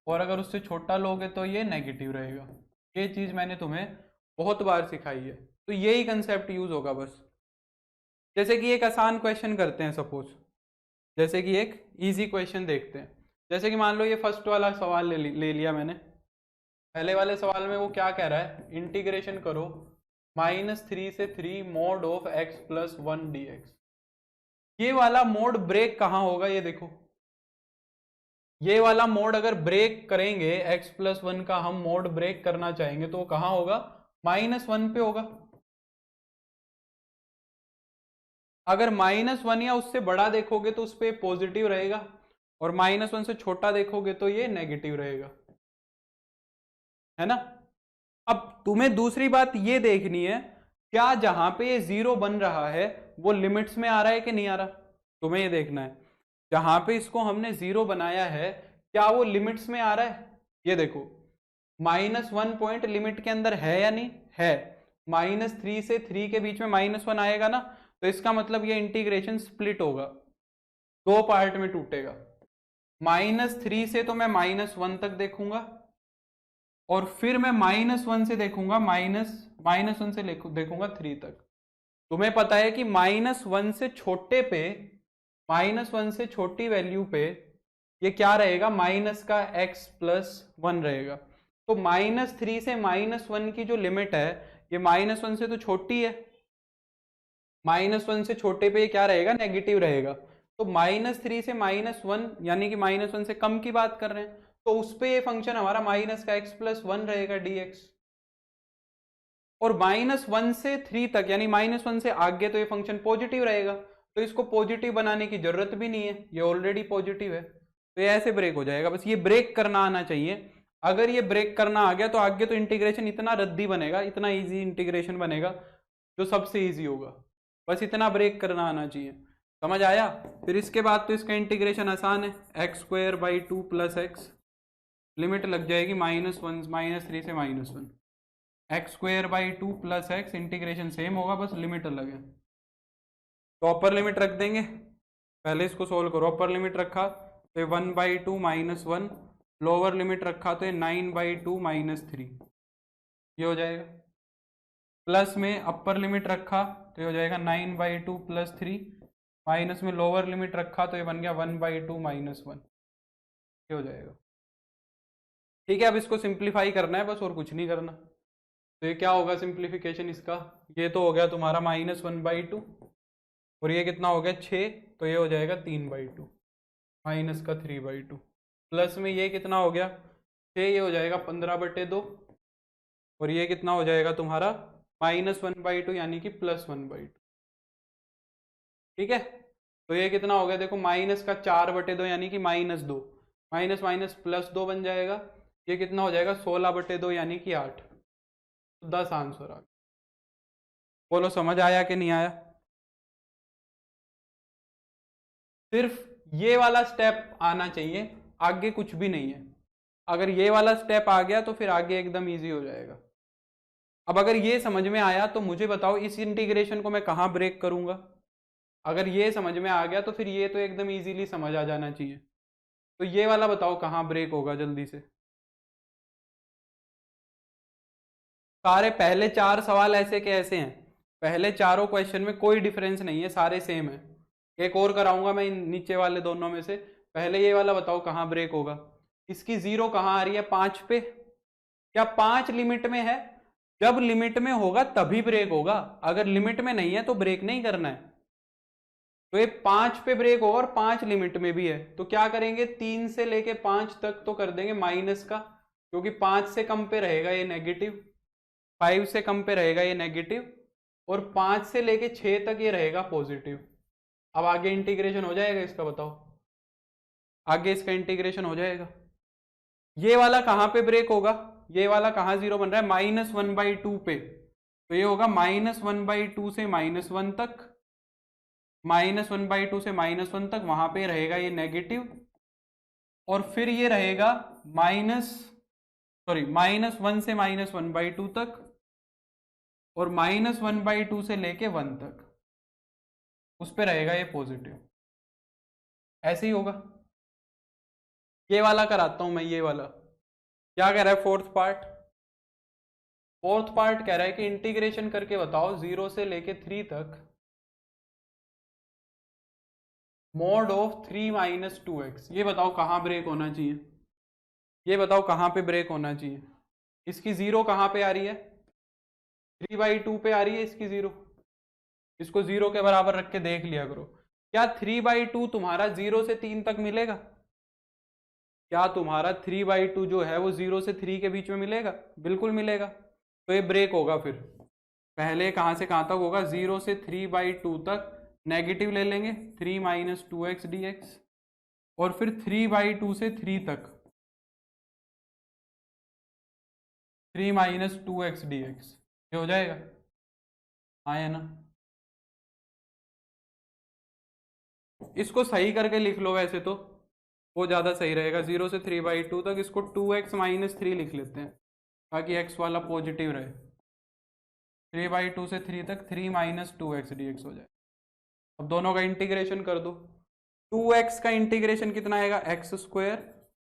और अगर उससे छोटा लोगे तो ये नेगेटिव रहेगा। ये चीज मैंने तुम्हें बहुत बार सिखाई है, तो यही कंसेप्ट यूज होगा बस। जैसे कि एक आसान क्वेश्चन करते हैं सपोज, जैसे कि एक इजी क्वेश्चन देखते हैं, जैसे कि मान लो ये फर्स्ट वाला सवाल ले लिया मैंने। पहले वाले सवाल में वो क्या कह रहा है, इंटीग्रेशन करो -3 से 3 mod of x plus 1 dx। ये वाला मोड ब्रेक कहाँ होगा, ये देखो, ये वाला मोड अगर ब्रेक करेंगे, x प्लस 1 का हम मोड ब्रेक करना चाहेंगे तो वो कहाँ होगा, -1 पे होगा। अगर -1 या उससे बड़ा देखोगे तो उस पे पॉजिटिव रहेगा, और -1 से छोटा देखोगे तो ये नेगेटिव रहेगा, है ना। अब तुम्हें दूसरी बात ये देखनी है, क्या जहां पे ये 0 बन रहा है वो लिमिट्स में आ रहा है कि नहीं आ रहा, तुम्हें ये देखना है। जहां पे इसको हमने 0 बनाया है, क्या वो लिमिट्स में आ रहा है, ये देखो, -1 पॉइंट लिमिट के अंदर है या नहीं है। -3 से 3 के बीच में -1 आएगा ना, तो इसका मतलब ये इंटीग्रेशन स्प्लिट होगा, दो पार्ट में टूटेगा। -3 से तो मैं -1 तक देखूंगा, और फिर मैं -1 से देखूंगा -1 से देखूंगा 3 तक। तुम्हें पता है कि -1 से छोटे पे, -1 से छोटी वैल्यू पे ये क्या रहेगा, माइनस का x प्लस 1 रहेगा। तो -3 से -1 की जो लिमिट है, ये -1 से तो छोटी है, -1 से छोटे पे ये क्या रहेगा, नेगेटिव रहेगा। तो -3 से -1 यानी कि -1 से कम की बात कर रहे हैं, तो उस पे ये फंक्शन हमारा माइनस का x प्लस 1 रहेगा dx। और -1 से 3 तक यानी -1 से आगे तो ये फंक्शन पॉजिटिव रहेगा, तो इसको पॉजिटिव बनाने की जरूरत भी नहीं है, ये ऑलरेडी पॉजिटिव है, तो ये ऐसे ब्रेक हो जाएगा। बस ये ब्रेक करना आना चाहिए। अगर ये ब्रेक करना आ गया तो आगे तो इंटीग्रेशन इतना रद्दी बनेगा, इतना इजी इंटीग्रेशन बनेगा जो सबसे इजी होगा। बस इतना ब्रेक करना आना चाहिए, समझ आया। फिर इसके बाद तो इसका इंटीग्रेशन आसान है, x²/2 प्लस एक्स, लिमिट लग जाएगी -3 से -1, x²/2 plus x, integration same होगा, बस लिमिट अलग है। तो अपर लिमिट रख देंगे, पहले इसको सोल्व करो। अपर लिमिट रखा तो 1/2 -1, लोअर लिमिट रखा तो 9/2 -3, ये हो जाएगा। प्लस में अपर लिमिट रखा तो ये हो जाएगा 9/2 प्लस 3, माइनस में लोअर लिमिट रखा तो ये बन गया 1/2 -1, ये हो जाएगा। ठीक है, अब इसको सिंप्लीफाई करना है बस, और कुछ नहीं करना। तो ये क्या होगा सिंप्लीफिकेशन इसका, ये तो हो गया तुम्हारा -1/2, और ये कितना हो गया 6, तो ये हो जाएगा 3/2 माइनस का 3/2, प्लस में ये कितना हो गया 6, ये हो जाएगा 15/2, और ये कितना हो जाएगा तुम्हारा -1/2 यानी कि +1/2। ठीक है, तो ये कितना हो गया देखो, माइनस का 4/2 यानी कि -2, माइनस माइनस +2 बन जाएगा, ये कितना हो जाएगा 16/2 यानी कि 8। तो 10 आंसर आ गया। बोलो समझ आया कि नहीं आया। सिर्फ ये वाला स्टेप आना चाहिए, आगे कुछ भी नहीं है। अगर ये वाला स्टेप आ गया तो फिर आगे एकदम इजी हो जाएगा। अब अगर ये समझ में आया तो मुझे बताओ इस इंटीग्रेशन को मैं कहाँ ब्रेक करूंगा। अगर ये समझ में आ गया तो फिर ये तो एकदम इजीली समझ आ जाना चाहिए। तो ये वाला बताओ कहाँ ब्रेक होगा जल्दी से। सारे पहले 4 सवाल ऐसे के ऐसे हैं, पहले चारों क्वेश्चन में कोई डिफरेंस नहीं है, सारे सेम है। एक और कराऊंगा मैं नीचे वाले दोनों में से। पहले ये वाला बताओ कहाँ ब्रेक होगा। इसकी 0 कहाँ आ रही है, 5 पे। क्या 5 लिमिट में है? जब लिमिट में होगा तभी ब्रेक होगा, अगर लिमिट में नहीं है तो ब्रेक नहीं करना है। तो ये 5 पे ब्रेक होगा और 5 लिमिट में भी है, तो क्या करेंगे 3 से लेके 5 तक तो कर देंगे माइनस का, क्योंकि 5 से कम पे रहेगा ये नेगेटिव, 5 से कम पे रहेगा ये नेगेटिव, और 5 से लेके 6 तक ये रहेगा पॉजिटिव। अब आगे इंटीग्रेशन हो जाएगा इसका, बताओ आगे इसका इंटीग्रेशन हो जाएगा। ये वाला कहां पे ब्रेक होगा, ये वाला कहां 0 बन रहा है, -1/2 पे, तो ये होगा -1/2 से -1 तक, -1/2 से -1 तक, वहां पे रहेगा ये नेगेटिव, और फिर ये रहेगा -1 से -1/2 तक, और -1/2 से लेके 1 तक, उस पे रहेगा ये पॉजिटिव। ऐसे ही होगा। ये वाला कराता हूं मैं, ये वाला क्या कह रहा है, फोर्थ पार्ट कह रहा है कि इंटीग्रेशन करके बताओ 0 से लेके 3 तक mod ऑफ 3 - 2x। ये बताओ कहां ब्रेक होना चाहिए, ये बताओ कहां पे ब्रेक होना चाहिए। इसकी 0 कहां पे आ रही है, 3/2 पे आ रही है इसकी 0, इसको 0 के बराबर रख के देख लिया करो। क्या 3/2 तुम्हारा 0 से 3 तक मिलेगा? क्या तुम्हारा 3/2 जो है वो 0 से 3 के बीच में मिलेगा? बिल्कुल मिलेगा। तो ये ब्रेक होगा फिर। पहले कहाँ से कहाँ तक होगा? 0 से 3/2 तक नेगेटिव ले लेंगे, 3 माइनस 2x dx, और फिर 3/2 से 3 तक 3 माइनस 2x dx, ये हो जाएगा। हाँ है ना? इसको सही करके लिख लो, वैसे तो वो ज़्यादा सही रहेगा। 0 से 3/2 तक इसको 2x माइनस 3 लिख लेते हैं ताकि x वाला पॉजिटिव रहे। 3/2 से 3 तक 3 माइनस 2x dx हो जाए। अब दोनों का इंटीग्रेशन कर दो। 2x का इंटीग्रेशन कितना आएगा? एक्स स्क्वायर,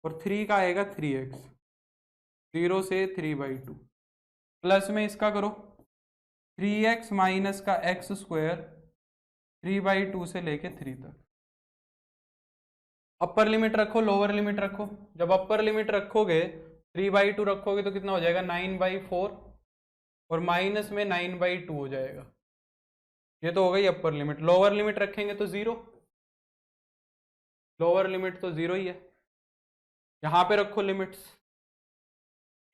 और 3 का आएगा 3x। 0 से 3/2 प्लस में इसका करो 3x माइनस का एक्स स्क्वायर 3/2 से लेके 3 तक। अपर लिमिट रखो, लोअर लिमिट रखो। जब अपर लिमिट रखोगे 3/2 रखोगे तो कितना हो जाएगा? 9/4, और माइनस में 9/2 हो जाएगा। ये तो हो गई अपर लिमिट। लोअर लिमिट रखेंगे तो 0, लोअर लिमिट तो 0 ही है। यहाँ पे रखो लिमिट्स।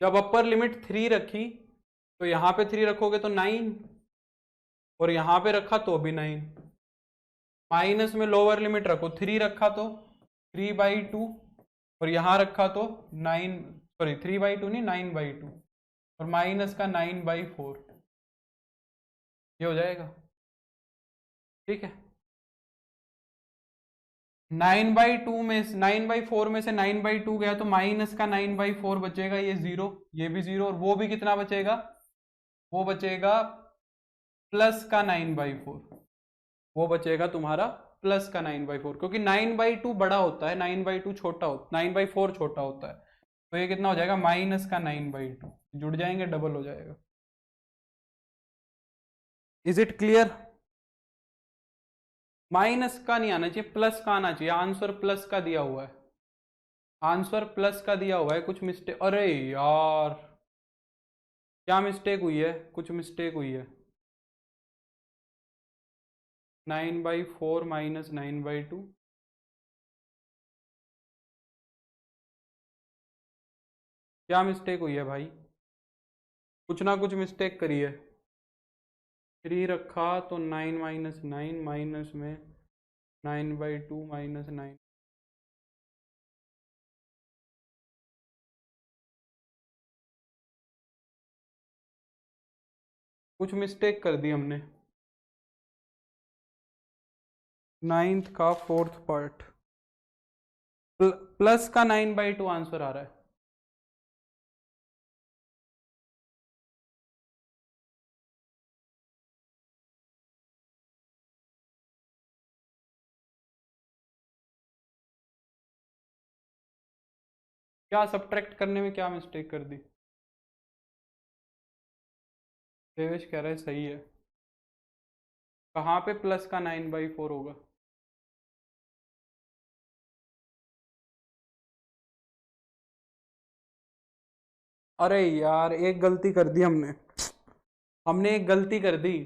जब अपर लिमिट 3 रखी तो यहाँ पे 3 रखोगे तो 9, और यहाँ पे रखा तो भी 9। माइनस में लोअर लिमिट रखो, 3 रखा तो 3/2, और यहाँ रखा तो 9, सॉरी 3/2 नहीं 9/2, और माइनस का 9/4, ये हो जाएगा। ठीक है, 9/2 में 9/4 में से 9/2 गया तो माइनस का 9/4 बचेगा, ये 0, ये भी 0, और वो भी कितना बचेगा? वो बचेगा प्लस का 9/4, वो बचेगा तुम्हारा प्लस का 9/4, क्योंकि 9/2 बड़ा होता है, 9/2 छोटा होता, 9/4 छोटा होता है। तो ये कितना हो जाएगा? माइनस का 9/2, जुड़ जाएंगे, डबल हो जाएगा। Is it clear? माइनस का नहीं आना चाहिए, प्लस का आना चाहिए। आंसर प्लस का दिया हुआ है, आंसर प्लस का दिया हुआ है। कुछ मिस्टेक, अरे यार क्या मिस्टेक हुई है? कुछ मिस्टेक हुई है। 9/4 माइनस 9/2, क्या मिस्टेक हुई है भाई? कुछ ना कुछ मिस्टेक करी है। 3 रखा तो 9 माइनस 9, माइनस में 9/2 माइनस 9। कुछ मिस्टेक कर दी हमने। 9th का 4th पार्ट, प्लस का 9/2 आंसर आ रहा है। क्या सब्ट्रैक्ट करने में क्या मिस्टेक कर दी? देवेश कह रहा है सही है। कहाँ पे प्लस का 9/4 होगा? अरे यार एक गलती कर दी हमने, हमने एक गलती कर दी,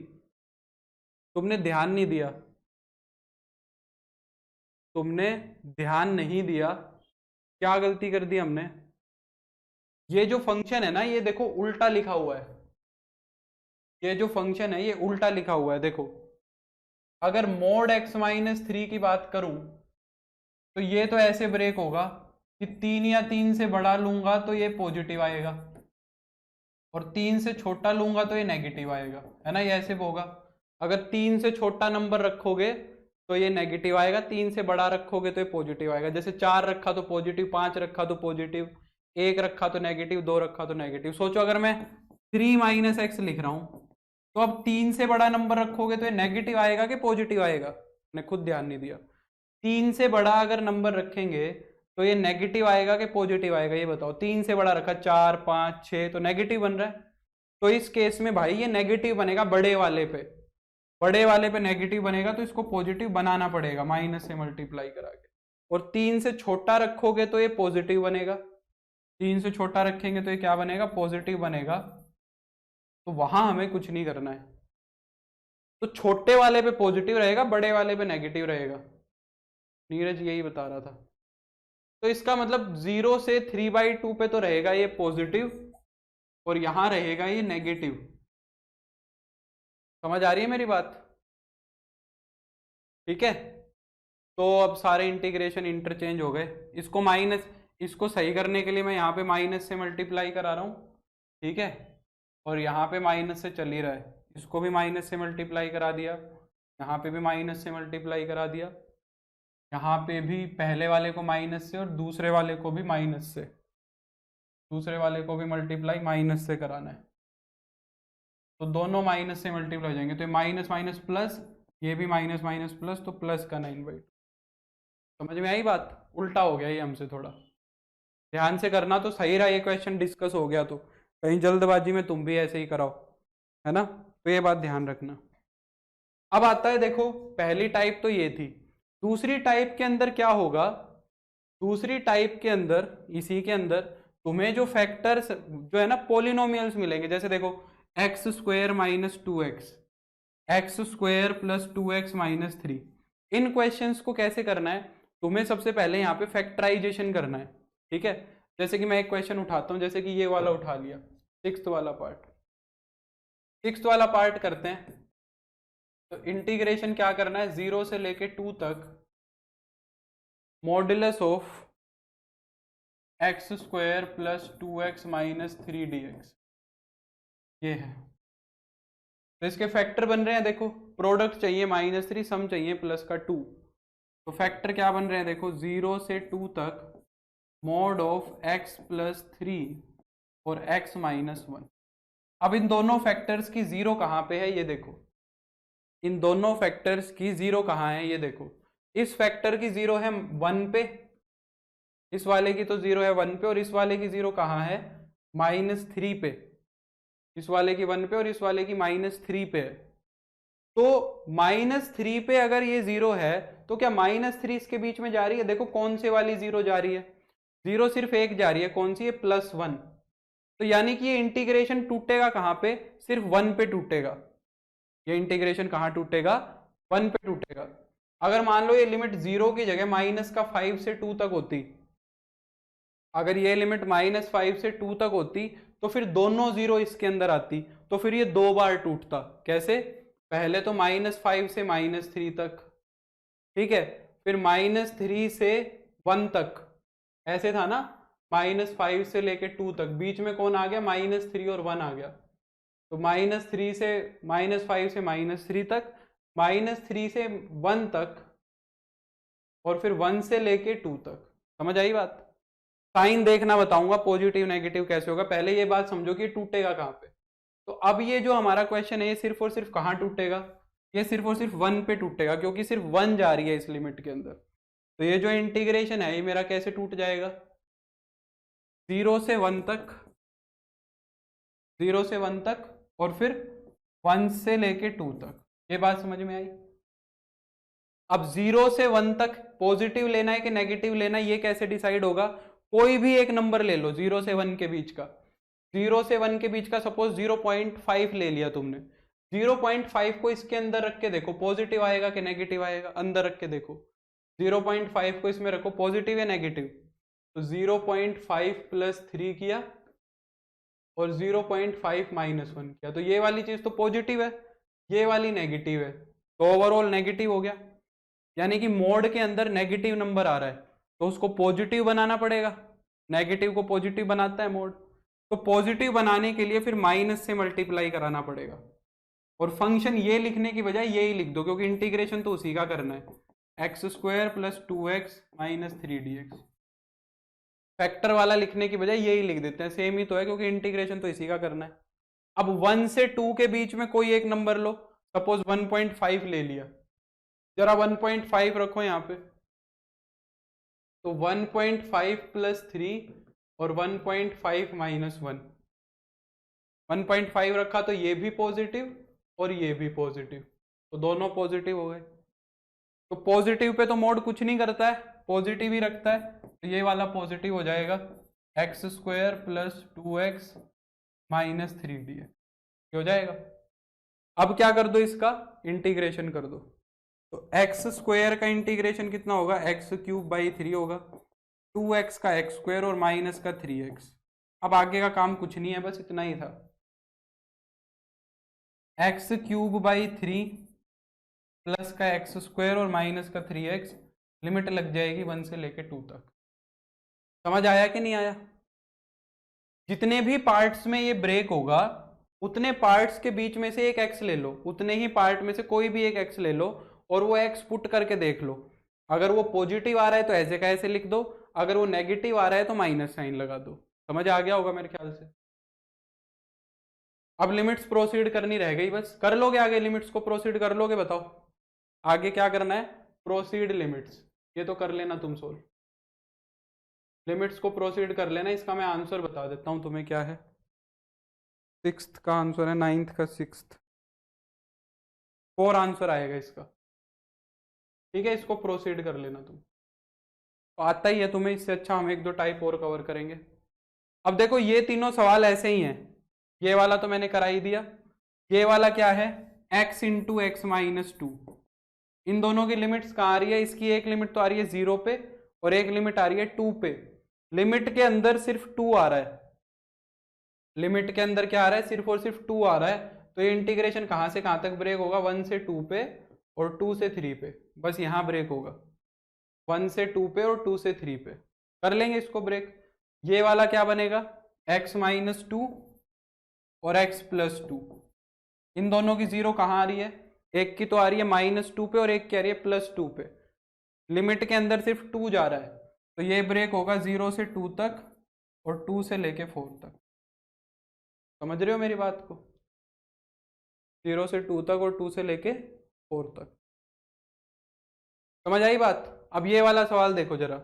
तुमने ध्यान नहीं दिया, तुमने ध्यान नहीं दिया। क्या गलती कर दी हमने? ये जो फंक्शन है ना, ये देखो उल्टा लिखा हुआ है। ये जो फंक्शन है ये उल्टा लिखा हुआ है, देखो। अगर मोड x-3 की बात करूं तो ये तो ऐसे ब्रेक होगा कि 3 या 3 से बड़ा लूंगा तो ये पॉजिटिव आएगा, और 3 से छोटा लूंगा तो ये नेगेटिव आएगा, है ना? ये ऐसे होगा। अगर 3 से छोटा नंबर रखोगे तो ये नेगेटिव आएगा, 3 से बड़ा रखोगे तो ये पॉजिटिव आएगा। जैसे 4 रखा तो पॉजिटिव, 5 रखा तो पॉजिटिव, 1 रखा तो नेगेटिव, 2 रखा तो नेगेटिव। सोचो अगर मैं 3 माइनस एक्स लिख रहा हूं तो अब 3 से बड़ा नंबर रखोगे तो ये नेगेटिव आएगा कि पॉजिटिव आएगा? मैंने खुद ध्यान नहीं दिया। 3 से बड़ा अगर नंबर रखेंगे तो ये नेगेटिव आएगा कि पॉजिटिव आएगा? ये बताओ। 3 से बड़ा रखा 4, 5, 6, तो नेगेटिव बन रहा है। तो इस केस में भाई ये नेगेटिव बनेगा बड़े वाले पे, बड़े वाले पे नेगेटिव बनेगा, तो इसको पॉजिटिव बनाना पड़ेगा माइनस से मल्टीप्लाई करा के। और 3 से छोटा रखोगे तो ये पॉजिटिव बनेगा, 3 से छोटा रखेंगे तो ये क्या बनेगा? पॉजिटिव बनेगा। तो वहां हमें कुछ नहीं करना है। तो छोटे वाले पे पॉजिटिव रहेगा, बड़े वाले पे नेगेटिव रहेगा। नीरज यही बता रहा था। तो इसका मतलब 0 से 3/2 पे तो रहेगा ये पॉजिटिव और यहां रहेगा ये नेगेटिव। समझ आ रही है मेरी बात? ठीक है। तो अब सारे इंटीग्रेशन इंटरचेंज हो गए। इसको माइनस, इसको सही करने के लिए मैं यहाँ पे माइनस से मल्टीप्लाई करा रहा हूँ, ठीक है। और यहाँ पे माइनस से चल ही रहा है, इसको भी माइनस से मल्टीप्लाई करा दिया, यहाँ पे भी माइनस से मल्टीप्लाई करा दिया, यहाँ पे भी पहले वाले को माइनस से और दूसरे वाले को भी माइनस से, दूसरे वाले को भी मल्टीप्लाई माइनस से कराना है। तो दोनों माइनस से मल्टीप्लाई हो जाएंगे, तो माइनस माइनस प्लस, ये भी माइनस माइनस प्लस, तो प्लस का 9/2। समझ में आई बात? उल्टा हो गया ये हमसे थोड़ा, ध्यान से करना तो सही रहा, ये क्वेश्चन डिस्कस हो गया तो कहीं जल्दबाजी में तुम भी ऐसे ही कराओ, है ना। तो ये बात ध्यान रखना। अब आता है देखो, पहली टाइप तो ये थी। दूसरी टाइप के अंदर क्या होगा? दूसरी टाइप के अंदर, इसी के अंदर तुम्हें जो फैक्टर्स जो है ना पोलिनोमियल्स मिलेंगे, जैसे देखो x square minus 2x, x square plus 2x minus 3। इन क्वेश्चंस को कैसे करना है? तुम्हें सबसे पहले यहाँ पे फैक्टराइजेशन करना है, ठीक है। जैसे कि मैं एक क्वेश्चन उठाता हूँ, जैसे कि ये वाला उठा लिया, सिक्स्थ वाला पार्ट। सिक्स्थ वाला पार्ट करते हैं। तो इंटीग्रेशन क्या करना है? 0 से लेके 2 तक modulus of x square plus 2x minus 3 dx, ये है। तो इसके फैक्टर बन रहे हैं, देखो प्रोडक्ट चाहिए -3, सम चाहिए प्लस का 2। तो फैक्टर क्या बन रहे हैं? देखो 0 से 2 तक मॉड ऑफ x प्लस 3 और x माइनस 1। अब इन दोनों फैक्टर्स की 0 कहाँ पे है ये देखो, इन दोनों फैक्टर्स की 0 कहाँ है ये देखो। इस फैक्टर की 0 है 1 पे, इस वाले की तो 0 है 1 पे, और इस वाले की 0 कहाँ है? -3 पे। इस वाले की 1 पे और इस वाले की -3 पे है। तो -3 पे अगर ये 0 है तो क्या -3 इसके बीच में जा रही है? देखो कौन से वाली 0 जा रही है? 0 सिर्फ एक जा रही है, कौन सी है? +1। तो यानी कि ये इंटीग्रेशन टूटेगा कहाँ पे? सिर्फ 1 पे टूटेगा। ये इंटीग्रेशन कहाँ टूटेगा? 1 पे टूटेगा। अगर मान लो ये लिमिट 0 की जगह -5 से 2 तक होती, अगर ये लिमिट -5 से 2 तक होती तो फिर दोनों 0 इसके अंदर आती, तो फिर ये 2 बार टूटता। कैसे? पहले तो -5 से -3 तक, ठीक है, फिर -3 से 1 तक, ऐसे था ना, -5 से लेके 2 तक, बीच में कौन आ गया? -3 और 1 आ गया। तो -3 से -5 से -3 तक, -3 से 1 तक, और फिर 1 से लेके 2 तक। समझ आई बात? साइन देखना बताऊंगा पॉजिटिव नेगेटिव कैसे होगा, पहले ये बात समझो कि टूटेगा कहाँ पे। तो अब ये जो हमारा क्वेश्चन है ये सिर्फ और सिर्फ कहाँ टूटेगा? ये सिर्फ और सिर्फ 1 पे टूटेगा, क्योंकि सिर्फ 1 जा रही है इस लिमिट के अंदर। तो ये जो इंटीग्रेशन है ये मेरा कैसे टूट जाएगा? 0 से 1 तक, 0 से 1 तक, और फिर 1 से लेके 2 तक। ये बात समझ में आई? अब 0 से 1 तक पॉजिटिव लेना है कि नेगेटिव लेना है ये कैसे डिसाइड होगा? कोई भी एक नंबर ले लो 0 से 1 के बीच का, 0 से 1 के बीच का सपोज 0.5 ले लिया तुमने। 0.5 को इसके अंदर रख के देखो पॉजिटिव आएगा कि नेगेटिव आएगा, अंदर रख के देखो। 0.5 को इसमें रखो, पॉजिटिव या नेगेटिव? तो 0.5 + 3 किया और 0.5 - 1 किया, तो ये वाली चीज तो पॉजिटिव है, ये वाली नेगेटिव है, तो ओवरऑल नेगेटिव हो गया। यानी कि मोड के अंदर नेगेटिव नंबर आ रहा है तो उसको पॉजिटिव बनाना पड़ेगा, नेगेटिव को पॉजिटिव बनाता है मोड। तो पॉजिटिव बनाने के लिए फिर माइनस से मल्टीप्लाई कराना पड़ेगा, और फंक्शन ये लिखने की बजाय यही लिख दो, क्योंकि इंटीग्रेशन तो उसी का करना है, x² + 2x - 3 dx। फैक्टर वाला लिखने की बजाय यही लिख देते हैं, सेम ही तो है, क्योंकि इंटीग्रेशन तो इसी का करना है। अब 1 से 2 के बीच में कोई एक नंबर लो, सपोज 1.5 ले लिया, जरा 1.5 रखो यहाँ पे। तो 1.5 + 3 और 1.5 - 1, 1.5 रखा तो ये भी पॉजिटिव और ये भी पॉजिटिव, तो दोनों पॉजिटिव हो गए। तो पॉजिटिव पे तो मोड कुछ नहीं करता है, पॉजिटिव ही रखता है, तो ये वाला पॉजिटिव हो जाएगा, x² + 2x - 3 dx। हो जाएगा। अब क्या कर दो, इसका इंटीग्रेशन कर दो। तो एक्स स्क्वायर का इंटीग्रेशन कितना होगा, एक्स क्यूब बाई 3 होगा, 2x का एक्स स्क्वायर और माइनस का 3x। अब आगे का काम कुछ नहीं है, बस इतना ही था। एक्स क्यूब बाई 3 प्लस का एक्स स्क्वायर और माइनस का 3x, लिमिट लग जाएगी 1 से लेके 2 तक। समझ आया कि नहीं आया? जितने भी पार्ट्स में ये ब्रेक होगा उतने पार्ट्स के बीच में से एक एक्स ले लो, उतने ही पार्ट में से कोई भी एक एक्स ले लो और वो एक्स पुट करके देख लो। अगर वो पॉजिटिव आ रहा है तो ऐसे का ऐसे लिख दो, अगर वो नेगेटिव आ रहा है तो माइनस साइन लगा दो। समझ आ गया होगा मेरे ख्याल से। अब लिमिट्स प्रोसीड करनी रह गई, बस कर लोगे आगे, लिमिट्स को प्रोसीड कर लोगे? बताओ आगे क्या करना है, प्रोसीड लिमिट्स, ये तो कर लेना तुम सोल्व। लिमिट्स को प्रोसीड कर लेना। इसका मैं आंसर बता देता हूं तुम्हें क्या है। सिक्स्थ का आंसर है, नाइन्थ का सिक्स्थ, 4 आंसर आएगा इसका। ठीक है, इसको प्रोसीड कर लेना तुम, तो आता ही है तुम्हें। इससे अच्छा हम 1-2 टाइप और कवर करेंगे। अब देखो ये तीनों सवाल ऐसे ही हैं। ये वाला तो मैंने करा ही दिया। ये वाला क्या है, x इंटू एक्स माइनस 2। इन दोनों की लिमिट्स कहाँ आ रही है, इसकी एक लिमिट तो आ रही है 0 पे और एक लिमिट आ रही है 2 पे। लिमिट के अंदर सिर्फ 2 आ रहा है, लिमिट के अंदर क्या आ रहा है, सिर्फ और सिर्फ 2 आ रहा है। तो ये इंटीग्रेशन कहाँ से कहाँ तक ब्रेक होगा, 1 से 2 पे और 2 से 3 पे, बस यहाँ ब्रेक होगा। 1 से 2 पे और 2 से 3 पे कर लेंगे इसको ब्रेक। ये वाला क्या बनेगा, x माइनस 2 और x प्लस 2। इन दोनों की जीरो कहाँ आ रही है, एक की तो आ रही है -2 पे और एक की आ रही है +2 पे। लिमिट के अंदर सिर्फ 2 जा रहा है, तो ये ब्रेक होगा 0 से 2 तक और 2 से लेके 4 तक। समझ रहे हो मेरी बात को, 0 से 2 तक और 2 से लेके 4 तक। समझ आई बात? अब ये वाला सवाल देखो जरा,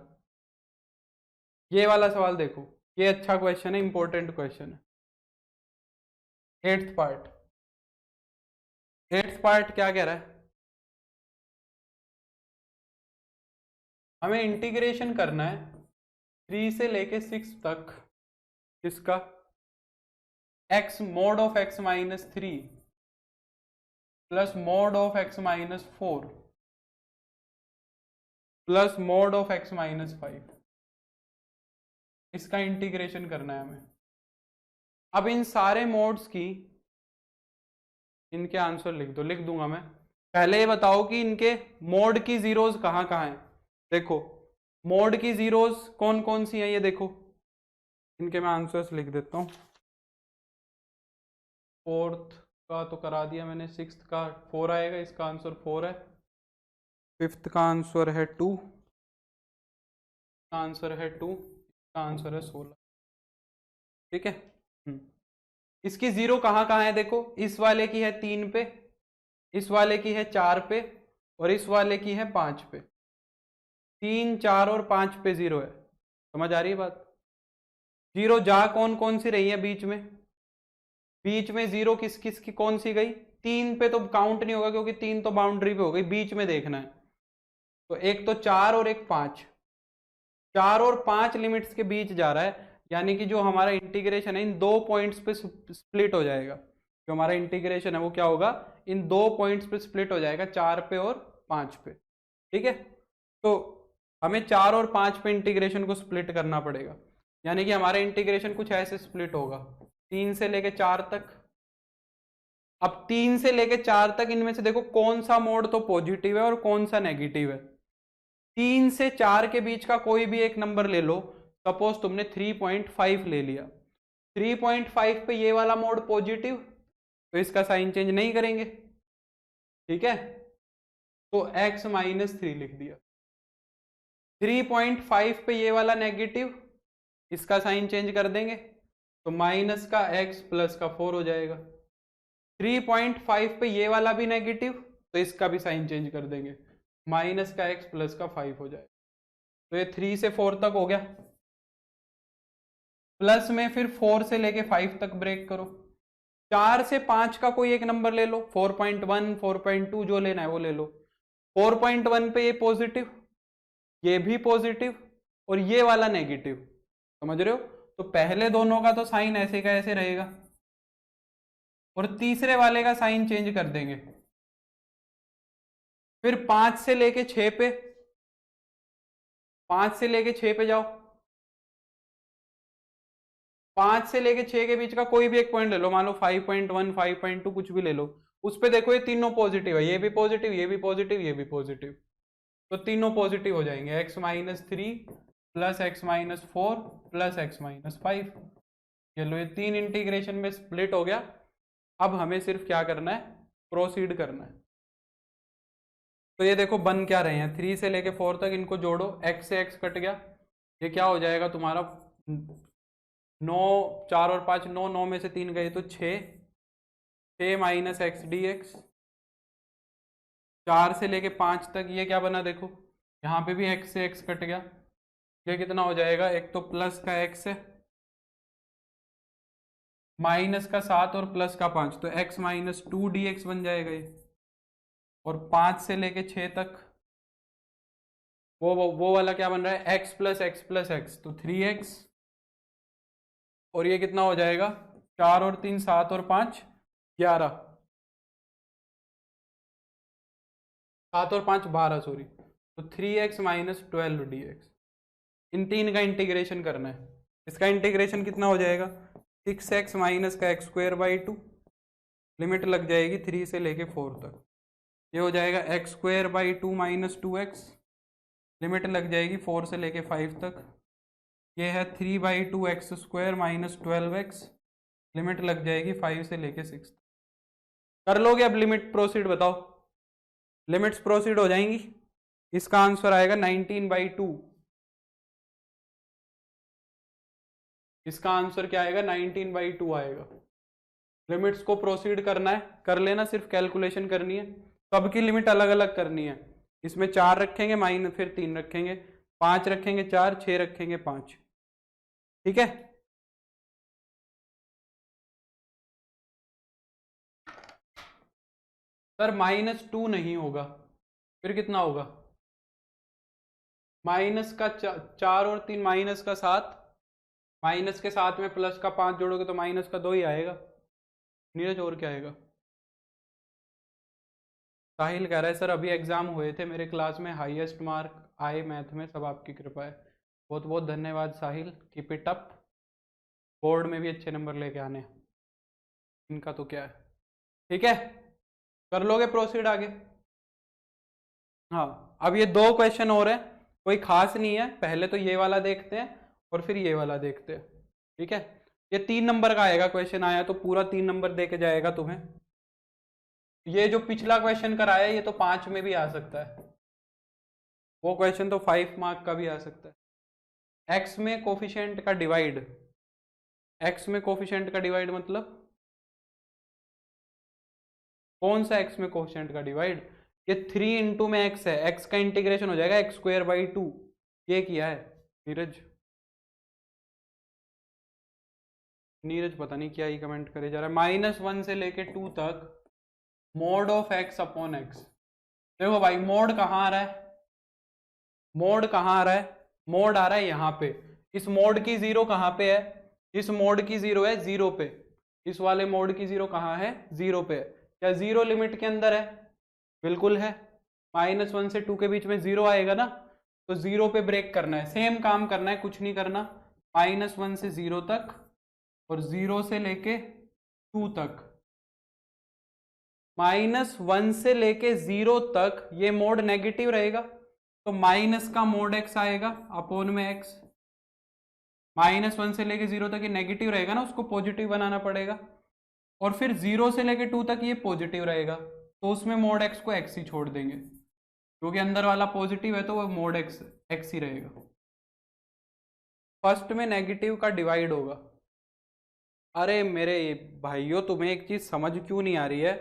ये वाला सवाल देखो, ये अच्छा क्वेश्चन है, इंपॉर्टेंट क्वेश्चन है। 8th पार्ट, 8th पार्ट क्या कह रहा है, हमें इंटीग्रेशन करना है 3 से लेके 6 तक, किसका, x mod of x minus 3 plus mod of x minus 4 plus mod of x minus 5। इसका इंटीग्रेशन करना है हमें। अब इन सारे मोड्स की, इनके आंसर लिख दो, लिख दूंगा मैं। पहले ये बताओ कि इनके मोड की जीरोज कहाँ कहाँ हैं। देखो मोड की जीरोज कौन कौन सी हैं, ये देखो, इनके मैं आंसर्स लिख देता हूँ। 4th का तो करा दिया मैंने, 6th का 4 आएगा, इसका आंसर 4 है। 5th का आंसर है 2, का आंसर है 2, का आंसर है 16। ठीक है। इसकी जीरो कहाँ कहाँ है, देखो इस वाले की है 3 पे, इस वाले की है 4 पे और इस वाले की है 5 पे। 3, 4 और 5 पे जीरो है। समझ आ रही है बात? जीरो जा कौन कौन सी रही है बीच में, बीच में जीरो किस किस की कौन सी गई, 3 पे तो काउंट नहीं होगा क्योंकि 3 तो बाउंड्री पे हो गई, बीच में देखना है। तो एक तो 4 और एक 5, 4 और 5 लिमिट्स के बीच जा रहा है, यानी कि जो हमारा इंटीग्रेशन है इन 2 पॉइंट्स पे स्प्लिट हो जाएगा। जो हमारा इंटीग्रेशन है वो क्या होगा, इन 2 पॉइंट्स पे स्प्लिट हो जाएगा, 4 पे और 5 पे। ठीक है, तो हमें 4 और 5 पे इंटीग्रेशन को स्प्लिट करना पड़ेगा, यानी कि हमारा इंटीग्रेशन कुछ ऐसे स्प्लिट होगा 3 से लेके 4 तक। अब 3 से लेके 4 तक इनमें से देखो कौन सा मोड तो पॉजिटिव है और कौन सा नेगेटिव है। 3 से 4 के बीच का कोई भी एक नंबर ले लो, सपोज तुमने 3.5 ले लिया, 3.5 पे ये वाला मोड पॉजिटिव, तो इसका साइन चेंज नहीं करेंगे। ठीक है, तो x माइनस 3 लिख दिया। 3.5 पे ये वाला नेगेटिव, इसका साइन चेंज कर देंगे, तो माइनस का x प्लस का 4 हो जाएगा। 3.5 पे ये वाला भी नेगेटिव, तो इसका भी साइन चेंज कर देंगे, माइनस का x प्लस का 5 हो जाएगा। तो ये 3 से 4 तक हो गया। प्लस में फिर 4 से लेके 5 तक ब्रेक करो। 4 से 5 का कोई एक नंबर ले लो, 4.1, 4.2 जो लेना है वो ले लो। 4.1 पे ये पॉजिटिव, ये भी पॉजिटिव और ये वाला नेगेटिव। समझ रहे हो? तो पहले दोनों का तो साइन ऐसे का ऐसे रहेगा, और तीसरे वाले का साइन चेंज कर देंगे। फिर 5 से लेके 6 पे, 5 से लेके 6 पे जाओ, 5 से लेके 6 के बीच का कोई भी एक पॉइंट ले लो, मान लो 5.1 5.2 कुछ भी ले लो। उस पे देखो ये तीनों पॉजिटिव है, ये भी पॉजिटिव, ये भी पॉजिटिव, ये भी पॉजिटिव, तो तीनों पॉजिटिव हो जाएंगे। x-3 plus x-4 plus x-5। ये लो, ये तीन इंटीग्रेशन में स्प्लिट हो गया। अब हमें सिर्फ क्या करना है, प्रोसीड करना है। तो ये देखो बन क्या रहे हैं, 3 से लेके 4 तक इनको जोड़ो, x से x कट गया, ये क्या हो जाएगा तुम्हारा 9, 4 और 5 9, 9 में से 3 गए तो 6, 6 माइनस एक्स डी एक्स। 4 से लेके 5 तक ये क्या बना देखो, यहाँ पे भी x से x कट गया, ये कितना हो जाएगा, एक तो प्लस का x है, माइनस का 7 और प्लस का 5, तो x माइनस 2 dx बन जाएगा ये। और 5 से लेके 6 तक वो वाला क्या बन रहा है, x plus x plus x, तो 3x। और ये कितना हो जाएगा, 4 और 3 7 और 5 11, 7 और 5 12 सॉरी, तो 3x माइनस 12 dx। इन तीन का इंटीग्रेशन करना है। इसका इंटीग्रेशन कितना हो जाएगा, 6x माइनस का एक्स स्क्वायर बाई 2, लिमिट लग जाएगी 3 से लेके 4 तक, ये हो जाएगा x square by 2 minus 2x, limit लग जाएगी 4 से लेके 5 तक, ये है 3 by 2 x square minus 12x, limit लग जाएगी 5 से लेके 6। कर लोगे अब लिमिट प्रोसीड, बताओ लिमिट्स प्रोसीड हो जाएंगी। इसका आंसर आएगा 19/2। इसका आंसर क्या आएगा, 19/2 आएगा। लिमिट्स को प्रोसीड करना है, कर लेना, सिर्फ कैलकुलेशन करनी है, सबकी लिमिट अलग अलग करनी है। इसमें 4 रखेंगे माइनस, फिर 3 रखेंगे, 5 रखेंगे, 4 6 रखेंगे 5, ठीक है। सर -2 नहीं होगा, फिर कितना होगा, माइनस का 4 और 3 माइनस का 7, माइनस के साथ में प्लस का 5 जोड़ोगे तो माइनस का 2 ही आएगा। नीरज और क्या आएगा, साहिल कह रहा है सर अभी एग्जाम हुए थे मेरे क्लास में, हाईएस्ट मार्क आए मैथ में, सब आपकी कृपा है। बहुत बहुत धन्यवाद साहिल, कीप इट अप, बोर्ड में भी अच्छे नंबर लेके आने, इनका तो क्या है, ठीक है। कर लोगे प्रोसीड आगे। हाँ अब ये 2 क्वेश्चन और है, कोई खास नहीं है, पहले तो ये वाला देखते हैं और फिर ये वाला देखते हैं, ठीक है। ये 3 नंबर का आएगा, क्वेश्चन आया तो पूरा 3 नंबर दे के जाएगा तुम्हें। ये जो पिछला क्वेश्चन कराया ये तो 5 में भी आ सकता है, वो क्वेश्चन तो 5 मार्क का भी आ सकता है। एक्स में कोफिशिएंट का डिवाइड, एक्स में कोफिशिएंट का डिवाइड मतलब कौन सा एक्स में कोफिशिएंट का डिवाइड, ये 3 इंटू में एक्स है, एक्स का इंटीग्रेशन हो जाएगा एक्स स्क्वायर बाई 2, ये किया है नीरज। नीरज पता नहीं क्या ही कमेंट करे जा रहा है। -1 से लेके 2 तक mode of x upon x. देखो भाई मोड कहाँ आ रहा है, मोड कहाँ आ रहा है, मोड आ रहा है यहाँ पे। इस मोड की 0 कहाँ पे है, इस मोड की 0 है 0 पे, इस वाले मोड की 0 कहाँ है, 0 पे है। क्या 0 लिमिट के अंदर है, बिल्कुल है। -1 से 2 के बीच में 0 आएगा ना, तो 0 पे ब्रेक करना है, सेम काम करना है, कुछ नहीं करना। -1 से 0 तक और 0 से लेके 2 तक, -1 से लेके 0 तक ये मोड नेगेटिव रहेगा, तो माइनस का मोड एक्स आएगा अपोन में एक्स। -1 से लेके 0 तक ये नेगेटिव रहेगा ना, उसको पॉजिटिव बनाना पड़ेगा। और फिर 0 से लेके 2 तक ये पॉजिटिव रहेगा, तो उसमें मोड एक्स को एक्स ही छोड़ देंगे, क्योंकि अंदर वाला पॉजिटिव है तो वो मोड एक्स एक्स ही रहेगा। फर्स्ट में नेगेटिव का डिवाइड होगा। अरे मेरे भाइयों तुम्हें एक चीज समझ क्यों नहीं आ रही है,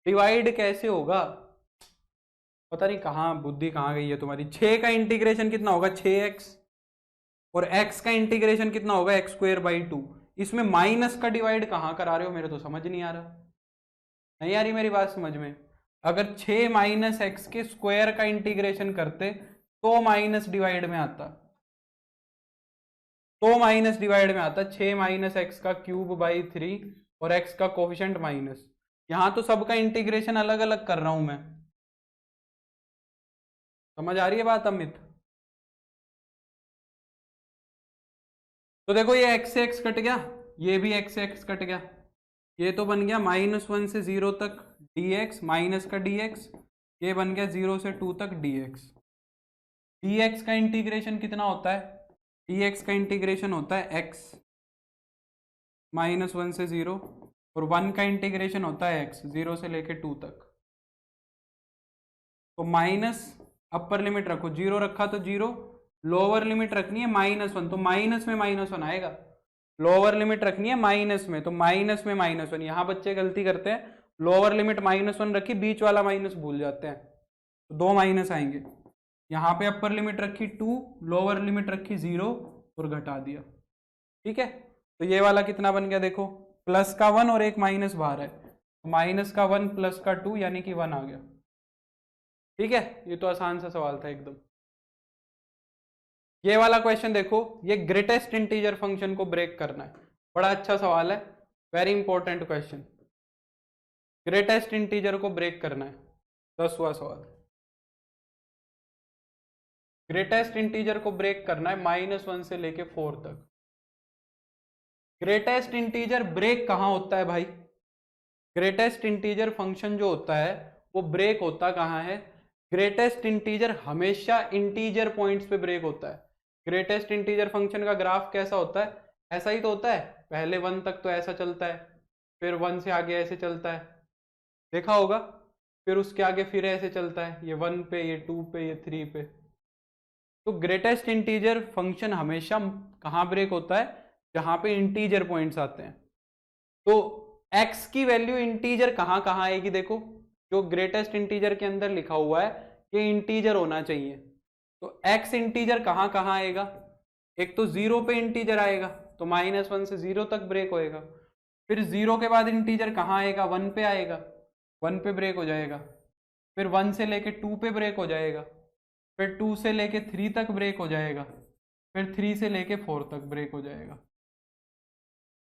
डिवाइड कैसे होगा, पता नहीं कहाँ बुद्धि कहाँ गई है तुम्हारी। 6 का इंटीग्रेशन कितना होगा, 6x, और x का इंटीग्रेशन कितना होगा, एक्स स्क्वायर बाई 2। इसमें माइनस का डिवाइड कहाँ करा रहे हो, मेरे तो समझ नहीं आ रहा, नहीं आ रही मेरी बात समझ में। अगर 6 माइनस एक्स के स्क्वायर का इंटीग्रेशन करते तो माइनस डिवाइड में आता, तो माइनस डिवाइड में आता, 6 माइनस एक्स का क्यूब बाई 3 और x का कोफिशिएंट माइनस। यहाँ तो सबका इंटीग्रेशन अलग अलग कर रहा हूं मैं। समझ आ रही है बात अमित? तो देखो ये x से x कट गया, ये भी x से x कट गया, ये तो बन गया -1 से 0 तक dx माइनस का dx, ये बन गया 0 से 2 तक dx। dx का इंटीग्रेशन कितना होता है? dx का इंटीग्रेशन होता है x -1 से 0, और 1 का इंटीग्रेशन होता है x 0 से लेके 2 तक। तो माइनस अपर लिमिट रखो, 0 रखा तो 0, लोअर लिमिट रखनी है -1, तो माइनस में -1 आएगा। लोअर लिमिट रखनी है माइनस में, तो माइनस में -1। यहाँ बच्चे गलती करते हैं, लोअर लिमिट -1 रखी, बीच वाला माइनस भूल जाते हैं, तो 2 माइनस आएंगे। यहाँ पे अपर लिमिट रखी 2, लोअर लिमिट रखी 0 और घटा दिया। ठीक है, तो ये वाला कितना बन गया देखो, प्लस का 1 और एक माइनस बाहर है, माइनस का 1 प्लस का 2 यानी कि 1 आ गया। ठीक है, ये तो आसान सा सवाल था एकदम। ये वाला क्वेश्चन देखो, ये ग्रेटेस्ट इंटीजर फंक्शन को ब्रेक करना है, बड़ा अच्छा सवाल है, very important question. Greatest integer को ब्रेक करना है, 10वां सवाल। ग्रेटेस्ट इंटीजर को ब्रेक करना है -1 से लेके 4 तक। ग्रेटेस्ट इंटीजर ब्रेक कहां होता है भाई? ग्रेटेस्ट इंटीजर फंक्शन जो होता है वो ब्रेक होता कहां है? ग्रेटेस्ट इंटीजर हमेशा इंटीजर पॉइंट्स पे ब्रेक होता है। ग्रेटेस्ट इंटीजर फंक्शन का ग्राफ कैसा होता है? ऐसा ही तो होता है, पहले 1 तक तो ऐसा चलता है, फिर 1 से आगे ऐसे चलता है, देखा होगा, फिर उसके आगे फिर ऐसे चलता है, ये 1 पे, ये 2 पे, ये 3 पे। तो ग्रेटेस्ट इंटीजर फंक्शन हमेशा कहाँ ब्रेक होता है? जहां पे इंटीजर पॉइंट्स आते हैं। तो x की वैल्यू इंटीजर कहाँ कहाँ आएगी देखो, जो ग्रेटेस्ट इंटीजर के अंदर लिखा हुआ है कि इंटीजर होना चाहिए, तो x इंटीजर कहाँ कहाँ आएगा? एक तो 0 पे इंटीजर आएगा, तो -1 से 0 तक ब्रेक होएगा, फिर 0 के बाद इंटीजर कहाँ आएगा? 1 पे आएगा, 1 पे ब्रेक हो जाएगा, फिर 1 से लेके 2 पे ब्रेक हो जाएगा, फिर 2 से लेके 3 तक ब्रेक हो जाएगा, फिर 3 से लेके 4 तक ब्रेक हो जाएगा।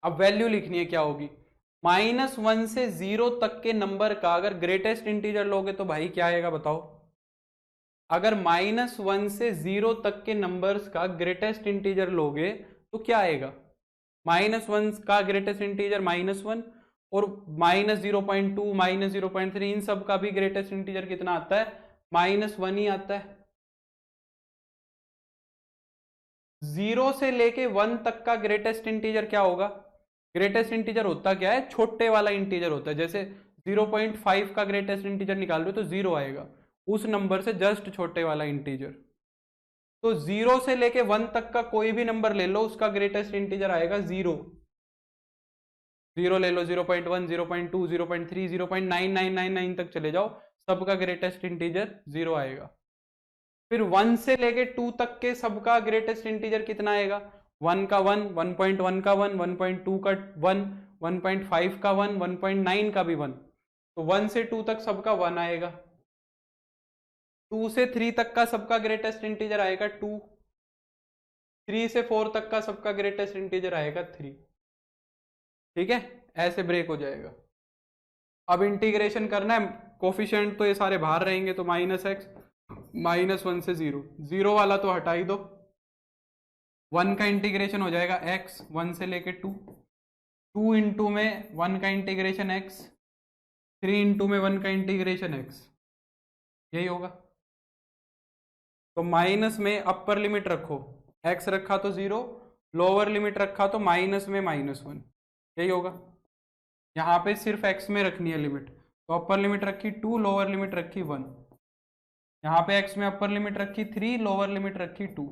अब वैल्यू लिखनी है क्या होगी? -1 से 0 तक के नंबर का अगर ग्रेटेस्ट इंटीजर लोगे तो भाई क्या आएगा बताओ? अगर -1 से 0 तक के नंबर्स का ग्रेटेस्ट इंटीजर लोगे तो क्या आएगा? -1 का ग्रेटेस्ट इंटीजर -1, और -0.2 -0.3 इन सब का भी ग्रेटेस्ट इंटीजर कितना आता है? -1 ही आता है। 0 से लेके 1 तक का ग्रेटेस्ट इंटीजर क्या होगा? ग्रेटेस्ट इंटीजर होता क्या है? छोटे वाला इंटीजर होता है। जैसे 0.5 का ग्रेटेस्ट इंटीजर निकाल लो तो 0 आएगा, उस नंबर से जस्ट छोटे वाला इंटीजर। तो 0 से लेके 1 तक का कोई भी नंबर ले लो, उसका ग्रेटेस्ट इंटीजर आएगा 0। 0 ले लो, 0.1, 0.2, 0.3, 0.9999 तक चले जाओ, सबका ग्रेटेस्ट इंटीजर 0 आएगा। फिर 1 से लेके 2 तक के सबका ग्रेटेस्ट इंटीजर कितना आएगा? 1 का 1, 1.1 का 1, 1.2 का 1, 1.5 का 1, 1.9 का भी 1, तो 1 से 2 तक सबका 1 आएगा। 2 से 3 तक का सबका ग्रेटेस्ट इंटीजर आएगा 2, 3 से 4 तक का सबका ग्रेटेस्ट इंटीजर आएगा 3। ठीक है, ऐसे ब्रेक हो जाएगा। अब इंटीग्रेशन करना है, कोफिशिएंट तो ये सारे बाहर रहेंगे, तो -x, -1 से 0, 0 वाला तो हटा ही दो, 1 का इंटीग्रेशन हो जाएगा x, 1 से लेके 2, 2 इंटू में 1 का इंटीग्रेशन x, 3 इंटू में 1 का इंटीग्रेशन x, यही होगा। तो माइनस में अपर लिमिट रखो, x रखा तो 0, लोअर लिमिट रखा तो माइनस में -1, यही होगा। यहाँ पे सिर्फ x में रखनी है लिमिट, तो अपर लिमिट रखी 2, लोअर लिमिट रखी 1, यहाँ पे x में अपर लिमिट रखी 3, लोअर लिमिट रखी 2,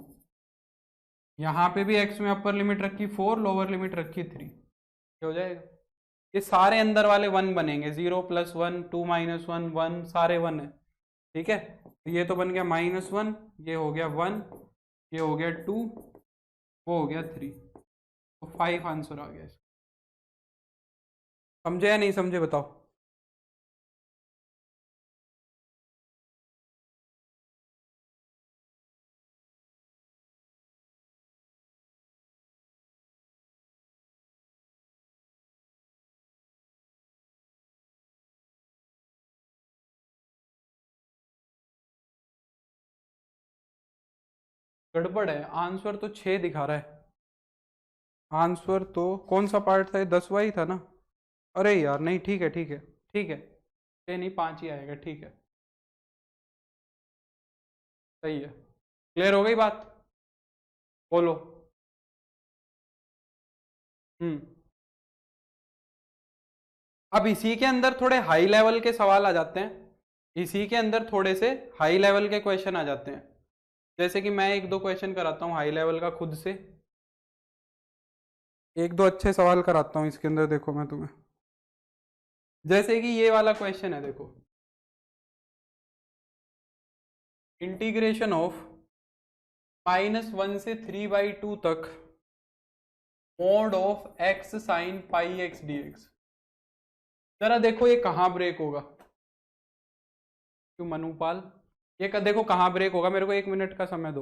यहाँ पे भी x में अपर लिमिट रखी 4, लोअर लिमिट रखी 3, क्या हो जाएगा? ये सारे अंदर वाले 1 बनेंगे, 0 + 1, 2 -1, 1, सारे 1 है। ठीक है, तो ये तो बन गया -1, ये हो गया 1, ये हो गया 2, वो हो गया 3, तो 5 आंसर आ गया। समझे या नहीं समझे बताओ? गड़बड़ है, आंसर तो 6 दिखा रहा है। आंसर तो कौन सा पार्ट था, ये 10वां ही था ना। अरे यार नहीं, ठीक है ठीक है ठीक है, 6 नहीं 5 ही आएगा, ठीक है सही है। क्लियर हो गई बात, बोलो। हम्म। अब इसी के अंदर थोड़े हाई लेवल के सवाल आ जाते हैं, इसी के अंदर थोड़े से हाई लेवल के क्वेश्चन आ जाते हैं। जैसे कि मैं एक दो क्वेश्चन कराता हूँ हाई लेवल का खुद से, एक दो अच्छे सवाल कराता हूँ इसके अंदर, देखो मैं तुम्हें। जैसे कि ये वाला क्वेश्चन है, देखो, इंटीग्रेशन ऑफ -1 से 3/2 तक mode of x sine pi x dx। जरा देखो ये कहाँ ब्रेक होगा, क्यों मनुपाल, देखो कहाँ ब्रेक होगा, मेरे को 1 मिनट का समय दो।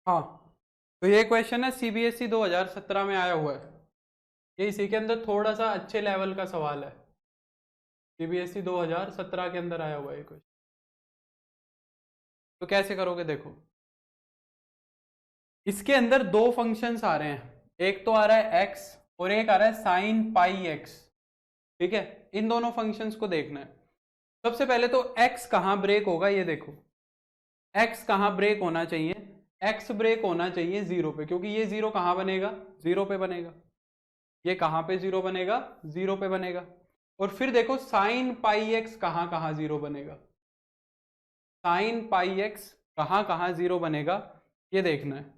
हाँ, तो ये क्वेश्चन है CBSE 2017 में आया हुआ है, ये इसी के अंदर थोड़ा सा अच्छे लेवल का सवाल है, CBSE 2017 के अंदर आया हुआ है ये क्वेश्चन। तो कैसे करोगे, देखो इसके अंदर दो फंक्शंस आ रहे हैं, एक तो आ रहा है x और एक आ रहा है साइन पाई x, ठीक है। इन दोनों फंक्शंस को देखना है। सबसे पहले तो x कहाँ ब्रेक होगा ये देखो, x कहाँ ब्रेक होना चाहिए, x ब्रेक होना चाहिए 0 पे, क्योंकि ये 0 कहाँ बनेगा, 0 पे बनेगा। ये कहाँ पे 0 बनेगा, 0 पे बनेगा। और फिर देखो साइन पाई x कहाँ कहाँ 0 बनेगा, साइन पाई x कहाँ कहाँ 0 बनेगा, ये देखना है।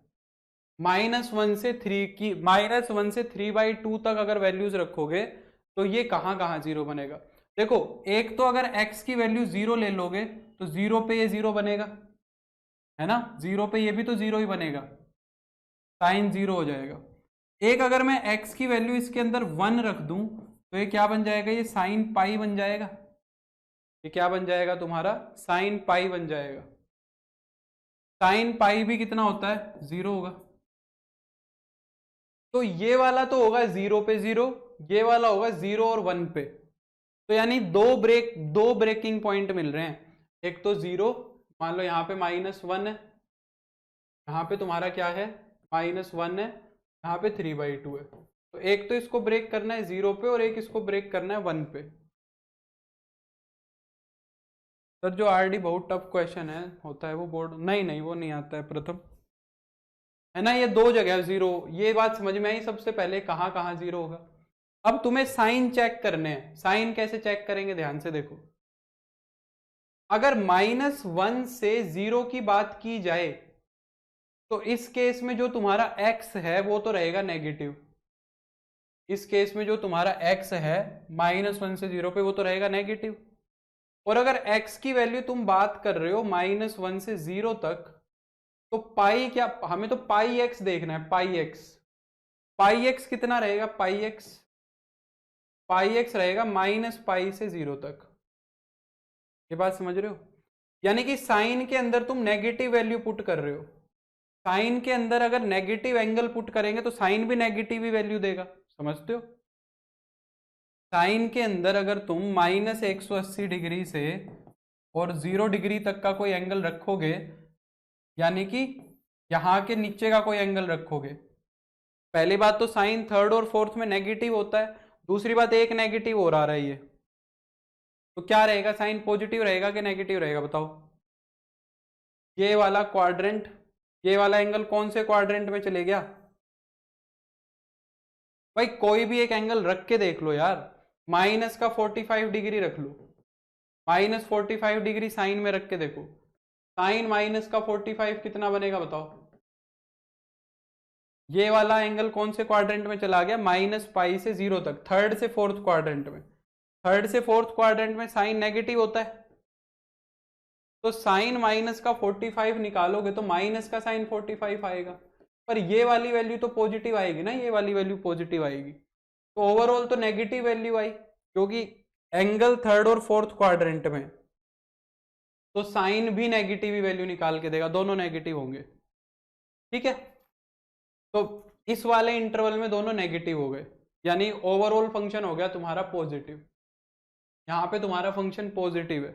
-1 से 3 की, -1 से 3/2 तक अगर वैल्यूज रखोगे तो ये कहाँ कहाँ 0 बनेगा। देखो एक तो अगर x की वैल्यू 0 ले लोगे तो 0 पे ये 0 बनेगा, है ना, 0 पे ये भी तो 0 ही बनेगा, साइन 0 हो जाएगा। एक अगर मैं x की वैल्यू इसके अंदर 1 रख दूं तो ये क्या बन जाएगा, ये साइन पाई बन जाएगा, ये क्या बन जाएगा तुम्हारा, साइन पाई बन जाएगा। साइन पाई भी कितना होता है, 0 होगा। तो ये वाला तो होगा 0 पे 0, ये वाला होगा 0 और 1 पे। तो यानी दो ब्रेकिंग पॉइंट मिल रहे हैं, एक तो 0, मान लो यहाँ पे -1 है, यहाँ पे तुम्हारा क्या है, -1 है, यहाँ पे 3/2 है। तो एक तो इसको ब्रेक करना है 0 पे और एक इसको ब्रेक करना है 1 पे। सर जो आरडी बहुत टफ क्वेश्चन है होता है वो बोर्ड, नहीं नहीं वो नहीं आता है प्रथम, है ना, ये दो जगह 0, ये बात समझ में आई। सबसे पहले कहाँ कहाँ 0 होगा। अब तुम्हें साइन चेक करने हैं, साइन कैसे चेक करेंगे, ध्यान से देखो। अगर -1 से 0 की बात की जाए तो इस केस में जो तुम्हारा x है वो तो रहेगा नेगेटिव, इस केस में जो तुम्हारा x है -1 से 0 पे वो तो रहेगा नेगेटिव। और अगर x की वैल्यू तुम बात कर रहे हो -1 से 0 तक, तो पाई क्या, हमें तो पाई x देखना है, पाई x कितना रहेगा, पाई x रहेगा -पाई से 0 तक। ये बात समझ रहे हो, यानी कि साइन के अंदर तुम नेगेटिव वैल्यू पुट कर रहे हो, साइन के अंदर अगर नेगेटिव एंगल पुट करेंगे तो साइन भी नेगेटिव ही वैल्यू देगा, समझते हो। साइन के अंदर अगर तुम -180 डिग्री से और 0 डिग्री तक का कोई एंगल रखोगे, यानी कि यहाँ के नीचे का कोई एंगल रखोगे, पहली बात तो साइन थर्ड और फोर्थ में नेगेटिव होता है, दूसरी बात एक नेगेटिव हो रहा है ये, तो क्या रहेगा, साइन पॉजिटिव रहेगा कि नेगेटिव रहेगा बताओ। ये वाला क्वाड्रेंट, ये वाला एंगल कौन से क्वाड्रेंट में चले गया भाई, कोई भी एक एंगल रख के देख लो यार, माइनस का 45 डिग्री रख लो, -45 डिग्री साइन में रख के देखो, साइन माइनस का 45 कितना बनेगा बताओ। ये वाला एंगल कौन से क्वाड्रेंट में चला गया, -पाई से 0 तक, थर्ड से फोर्थ क्वाड्रेंट में, थर्ड से फोर्थ क्वाड्रेंट में साइन नेगेटिव होता है, तो साइन माइनस का 45 निकालोगे तो माइनस का साइन 45 आएगा, पर ये वाली वैल्यू तो पॉजिटिव आएगी ना, ये वाली वैल्यू पॉजिटिव आएगी, तो ओवरऑल तो नेगेटिव वैल्यू आई, क्योंकि एंगल थर्ड और फोर्थ क्वाड्रेंट में, तो साइन भी नेगेटिव ही वैल्यू निकाल के देगा, दोनों नेगेटिव होंगे, ठीक है। तो इस वाले इंटरवल में दोनों नेगेटिव हो गए, यानी ओवरऑल फंक्शन हो गया तुम्हारा पॉजिटिव, यहाँ पे तुम्हारा फंक्शन पॉजिटिव है।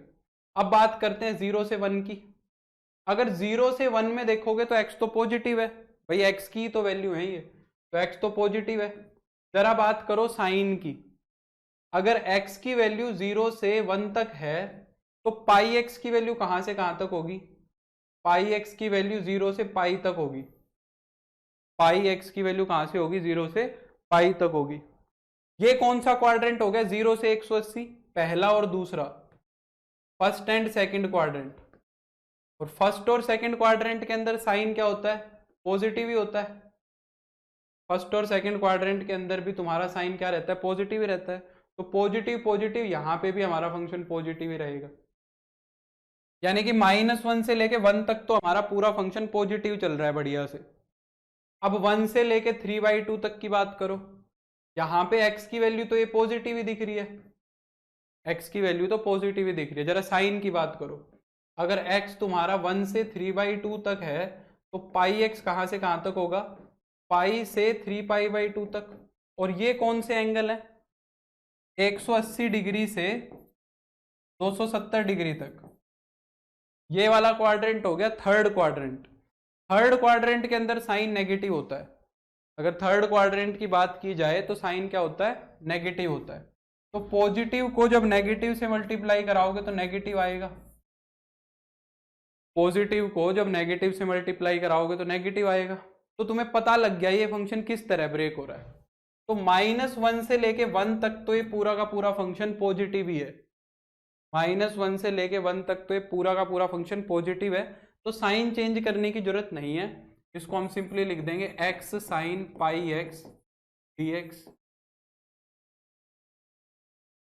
अब बात करते हैं 0 से 1 की, अगर 0 से 1 में देखोगे तो x तो पॉजिटिव है भाई, x की तो वैल्यू है ये, तो x तो पॉजिटिव है। जरा बात करो साइन की, अगर x की वैल्यू 0 से 1 तक है तो पाई एक्स की वैल्यू कहां से कहां तक होगी, पाई एक्स की वैल्यू 0 से पाई तक होगी, पाई एक्स की वैल्यू कहां से होगी, 0 से पाई तक होगी। ये कौन सा क्वाड्रेंट हो गया, 0 से 180, पहला और दूसरा, फर्स्ट एंड सेकंड क्वाड्रेंट, और फर्स्ट और सेकंड क्वाड्रेंट के अंदर साइन क्या होता है, पॉजिटिव ही होता है, फर्स्ट और सेकंड क्वाड्रेंट के अंदर भी तुम्हारा साइन क्या रहता है, पॉजिटिव ही रहता है, तो पॉजिटिव पॉजिटिव यहां पे भी हमारा फंक्शन पॉजिटिव ही रहेगा, यानी कि -1 से लेके 1 तक तो हमारा पूरा फंक्शन पॉजिटिव चल रहा है बढ़िया से। अब 1 से लेके 3/2 तक की बात करो, यहाँ पे x की वैल्यू तो ये पॉजिटिव ही दिख रही है, x की वैल्यू तो पॉजिटिव ही दिख रही है। जरा साइन की बात करो, अगर x तुम्हारा 1 से 3/2 तक है तो पाई x कहाँ से कहाँ तक होगा, पाई से 3π/2 तक, और ये कौन से एंगल है, 180 डिग्री से 270 डिग्री तक, ये वाला क्वाड्रेंट हो गया थर्ड क्वाड्रेंट। थर्ड क्वाड्रेंट के अंदर साइन नेगेटिव होता है, अगर थर्ड क्वाड्रेंट की बात की जाए तो साइन क्या होता है, नेगेटिव होता है, तो पॉजिटिव को जब नेगेटिव से मल्टीप्लाई कराओगे तो नेगेटिव आएगा, पॉजिटिव को जब नेगेटिव से मल्टीप्लाई कराओगे तो नेगेटिव आएगा, तो तुम्हें पता लग गया ये फंक्शन किस तरह ब्रेक हो रहा है। तो -1 से लेके 1 तक तो ये पूरा का पूरा फंक्शन पॉजिटिव ही है, -1 से लेके 1 तक तो ये पूरा का पूरा फंक्शन पॉजिटिव है, तो साइन चेंज करने की जरूरत नहीं है, इसको हम सिंपली लिख देंगे x sin πx dx,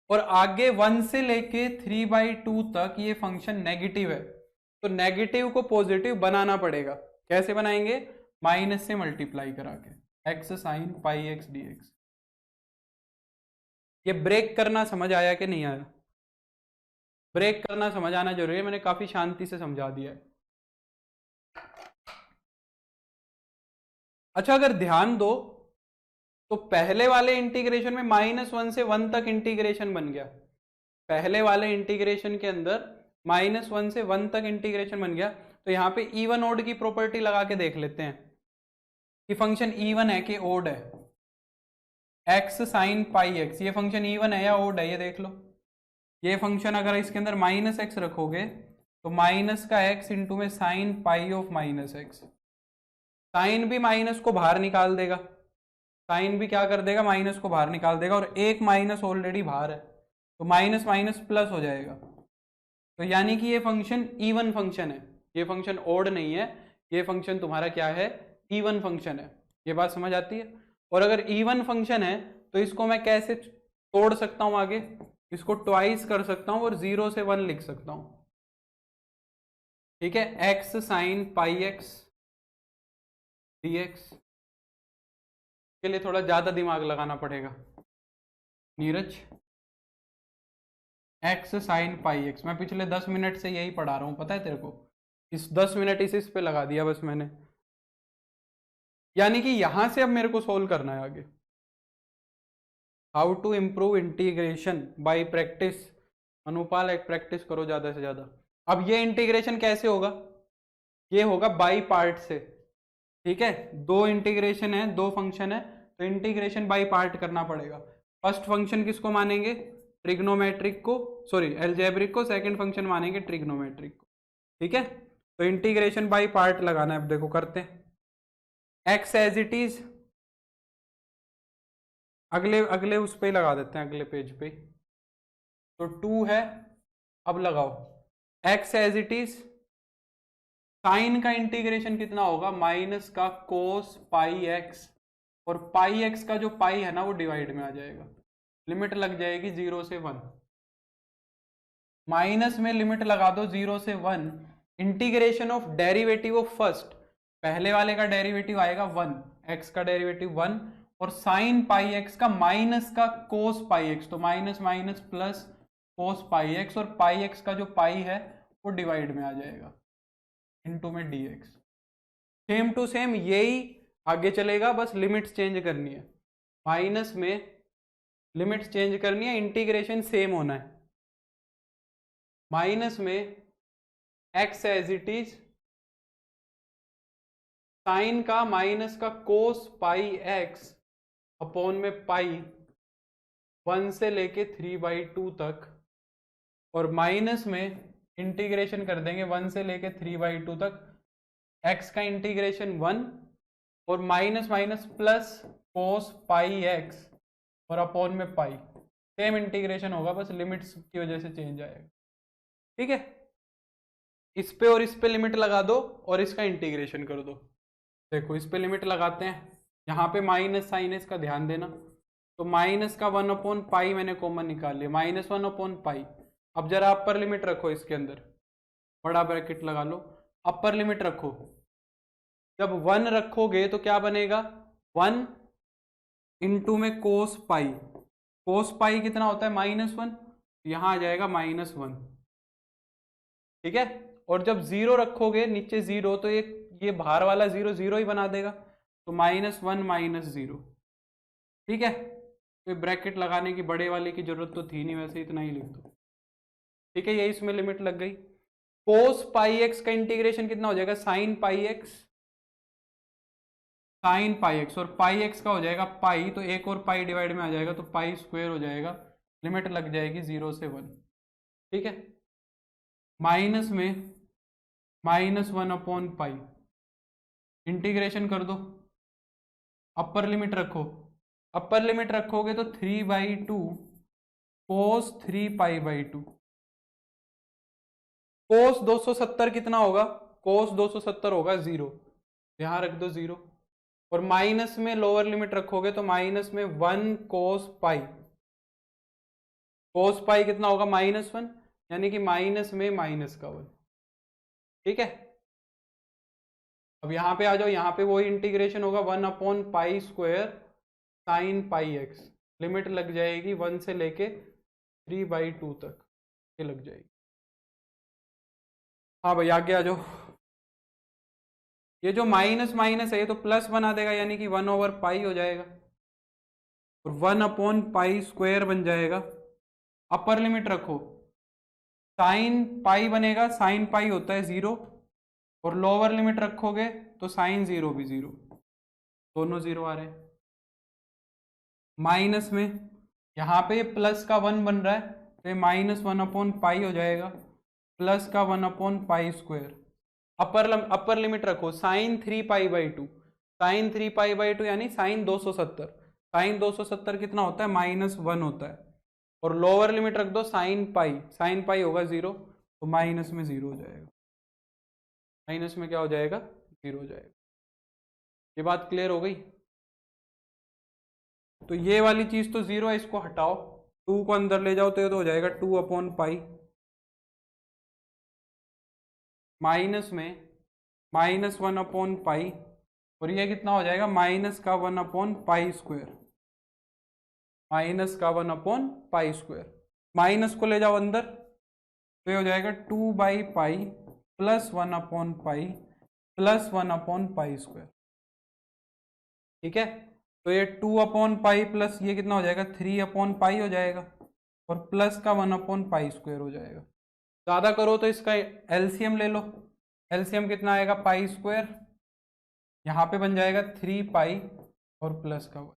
और आगे 1 से लेके 3/2 तक ये फंक्शन नेगेटिव है, तो नेगेटिव को पॉजिटिव बनाना पड़ेगा, कैसे बनाएंगे, माइनस से मल्टीप्लाई करा के, x sin πx dx। ये ब्रेक करना समझ आया कि नहीं आया, ब्रेक करना समझ आना जरूरी है, मैंने काफी शांति से समझा दिया है। अच्छा, अगर ध्यान दो तो पहले वाले इंटीग्रेशन में -1 से 1 तक इंटीग्रेशन बन गया, पहले वाले इंटीग्रेशन के अंदर -1 से 1 तक इंटीग्रेशन बन गया, तो यहाँ पे इवन ओड की प्रॉपर्टी लगा के देख लेते हैं कि फंक्शन इवन है कि ओड है, x sin πx, ये फंक्शन इवन है या ओड है, ये देख लो, ये फंक्शन अगर इसके अंदर -x रखोगे तो माइनस का x इंटू में sine pi of -x, sine भी माइनस को बाहर निकाल देगा, साइन भी क्या कर देगा, माइनस को बाहर निकाल देगा, और एक माइनस ऑलरेडी बाहर है, तो माइनस माइनस प्लस हो जाएगा, तो यानी कि ये फंक्शन इवन फंक्शन है, ये फंक्शन ओड नहीं है, ये फंक्शन तुम्हारा क्या है, इवन फंक्शन है। ये बात समझ आती है। और अगर इवन फंक्शन है तो इसको मैं कैसे तोड़ सकता हूं, आगे इसको ट्वाइस कर सकता हूं और 0 से 1 लिख सकता हूं, ठीक है, x sin πx dx के लिए थोड़ा ज्यादा दिमाग लगाना पड़ेगा नीरज, x sin πx, मैं पिछले 10 मिनट से यही पढ़ा रहा हूं, पता है तेरे को, इस 10 मिनट इस पे लगा दिया बस मैंने, यानी कि यहां से अब मेरे को सोल्व करना है आगे, how to improve integration by practice. Anupal, एक प्रैक्टिस करो ज्यादा से ज्यादा। अब ये इंटीग्रेशन कैसे होगा, ये होगा बाई पार्ट से, ठीक है। दो इंटीग्रेशन है, दो फंक्शन है, तो इंटीग्रेशन बाई पार्ट करना पड़ेगा। फर्स्ट फंक्शन किसको मानेंगे, ट्रिग्नोमेट्रिक को, सॉरी एल्जेब्रिक को, सेकंड फंक्शन मानेंगे ट्रिग्नोमेट्रिक को, ठीक है। तो इंटीग्रेशन बाई पार्ट लगाना है, अब देखो करते हैं। एक्स एज इट इज, अगले अगले उस पे लगा देते हैं, अगले पेज पे। तो 2 है, अब लगाओ x as it is, sine का इंटीग्रेशन कितना होगा, माइनस का कोस पाई एक्स, और पाई एक्स का जो पाई है ना वो डिवाइड में आ जाएगा, लिमिट लग जाएगी 0 से 1, माइनस में लिमिट लगा दो 0 से 1, integration of derivative of first, पहले वाले का डेरिवेटिव आएगा 1, एक्स का डेरिवेटिव 1, और साइन पाई एक्स का माइनस का कोस पाई एक्स, तो माइनस माइनस प्लस कोस पाई एक्स, और पाई एक्स का जो पाई है वो डिवाइड में आ जाएगा, इनटू में dx। सेम टू सेम यही आगे चलेगा, बस लिमिट्स चेंज करनी है, माइनस में लिमिट्स चेंज करनी है, इंटीग्रेशन सेम होना है। माइनस में x as it is, sine का माइनस का कोस पाई x अपॉन में पाई 1 से लेके 3/2 तक, और माइनस में इंटीग्रेशन कर देंगे 1 से लेके 3/2 तक, x का इंटीग्रेशन 1, और माइनस माइनस प्लस कोस पाई x, और अपॉन में पाई, सेम इंटीग्रेशन होगा, बस लिमिट्स की वजह से चेंज आएगा, ठीक है। इस पे और इस पे लिमिट लगा दो और इसका इंटीग्रेशन कर दो। देखो इस पे लिमिट लगाते हैं, यहाँ पे माइनस साइन है, इसका ध्यान देना, तो माइनस का 1/पाई मैंने कॉमन निकाल लिया, -1/पाई। अब जरा अपर लिमिट रखो, इसके अंदर बड़ा ब्रैकेट लगा लो, अपर लिमिट रखो, जब 1 रखोगे तो क्या बनेगा, 1 इंटू में कोस पाई, कोस पाई कितना होता है -1, यहाँ आ जाएगा -1, ठीक है। और जब 0 रखोगे नीचे 0, तो ये बाहर वाला 0 0 ही बना देगा, तो -1 -0, ठीक है। तो ब्रैकेट लगाने की बड़े वाले की जरूरत तो थी नहीं, वैसे इतना ही लिख दो, ठीक है। ये इसमें लिमिट लग गई। कोस पाई एक्स का इंटीग्रेशन कितना हो जाएगा, sine pi x, sine pi x, और पाई एक्स का हो जाएगा पाई, तो एक और पाई डिवाइड में आ जाएगा, तो पाई स्क्वायर हो जाएगा, लिमिट लग जाएगी 0 से 1, ठीक है। माइनस में -1/पाई, इंटीग्रेशन कर दो, अपर लिमिट रखो, अपर लिमिट रखोगे तो 3/2 कोस 3π/2, कोस 270 कितना होगा, कोस 270 होगा 0, यहां रख दो 0, और माइनस में लोअर लिमिट रखोगे तो माइनस में 1 कोस पाई, कोस पाई कितना होगा -1, यानी कि माइनस में माइनस का 1, ठीक है। अब यहाँ पे आ जाओ, यहाँ पे वही इंटीग्रेशन होगा 1/पाई² साइन पाई एक्स, लिमिट लग जाएगी 1 से लेके 3/2 तक, ये लग जाएगी। हाँ भाई आगे आ जाओ, ये जो माइनस माइनस है ये तो प्लस बना देगा, यानी कि 1/पाई हो जाएगा, और 1/पाई² बन जाएगा। अपर लिमिट रखो, साइन पाई बनेगा, साइन पाई होता है 0, और लोअर लिमिट रखोगे तो साइन 0 भी 0, दोनों 0 आ रहे हैं। माइनस में यहाँ पे प्लस का 1 बन रहा है, तो ये -1/पाई हो जाएगा, प्लस का 1/पाई²। अपर लिमिट रखो, साइन 3π/2, साइन 3π/2 यानी साइन 270, साइन 270 कितना होता है, -1 होता है, और लोअर लिमिट रख दो साइन पाई, साइन पाई होगा 0, तो माइनस में 0 हो जाएगा, माइनस में क्या हो जाएगा, 0 हो जाएगा। ये बात क्लियर हो गई। तो ये वाली चीज तो 0 है, इसको हटाओ, 2 को अंदर ले जाओ तो ये तो हो जाएगा 2/पाई, माइनस में -1/पाई, और ये कितना हो जाएगा, माइनस का 1/पाई², माइनस का 1/पाई², माइनस को ले जाओ अंदर, तो ये हो जाएगा 2/पाई प्लस 1/पाई प्लस 1/पाई², ठीक है। तो ये 2/पाई प्लस ये कितना हो जाएगा, 3/पाई हो जाएगा, और प्लस का 1/पाई² हो जाएगा, ज़्यादा करो तो इसका एलसीएम ले लो। एलसीएम कितना आएगा, पाई स्क्वायर, यहाँ पे बन जाएगा 3 पाई और प्लस का 1।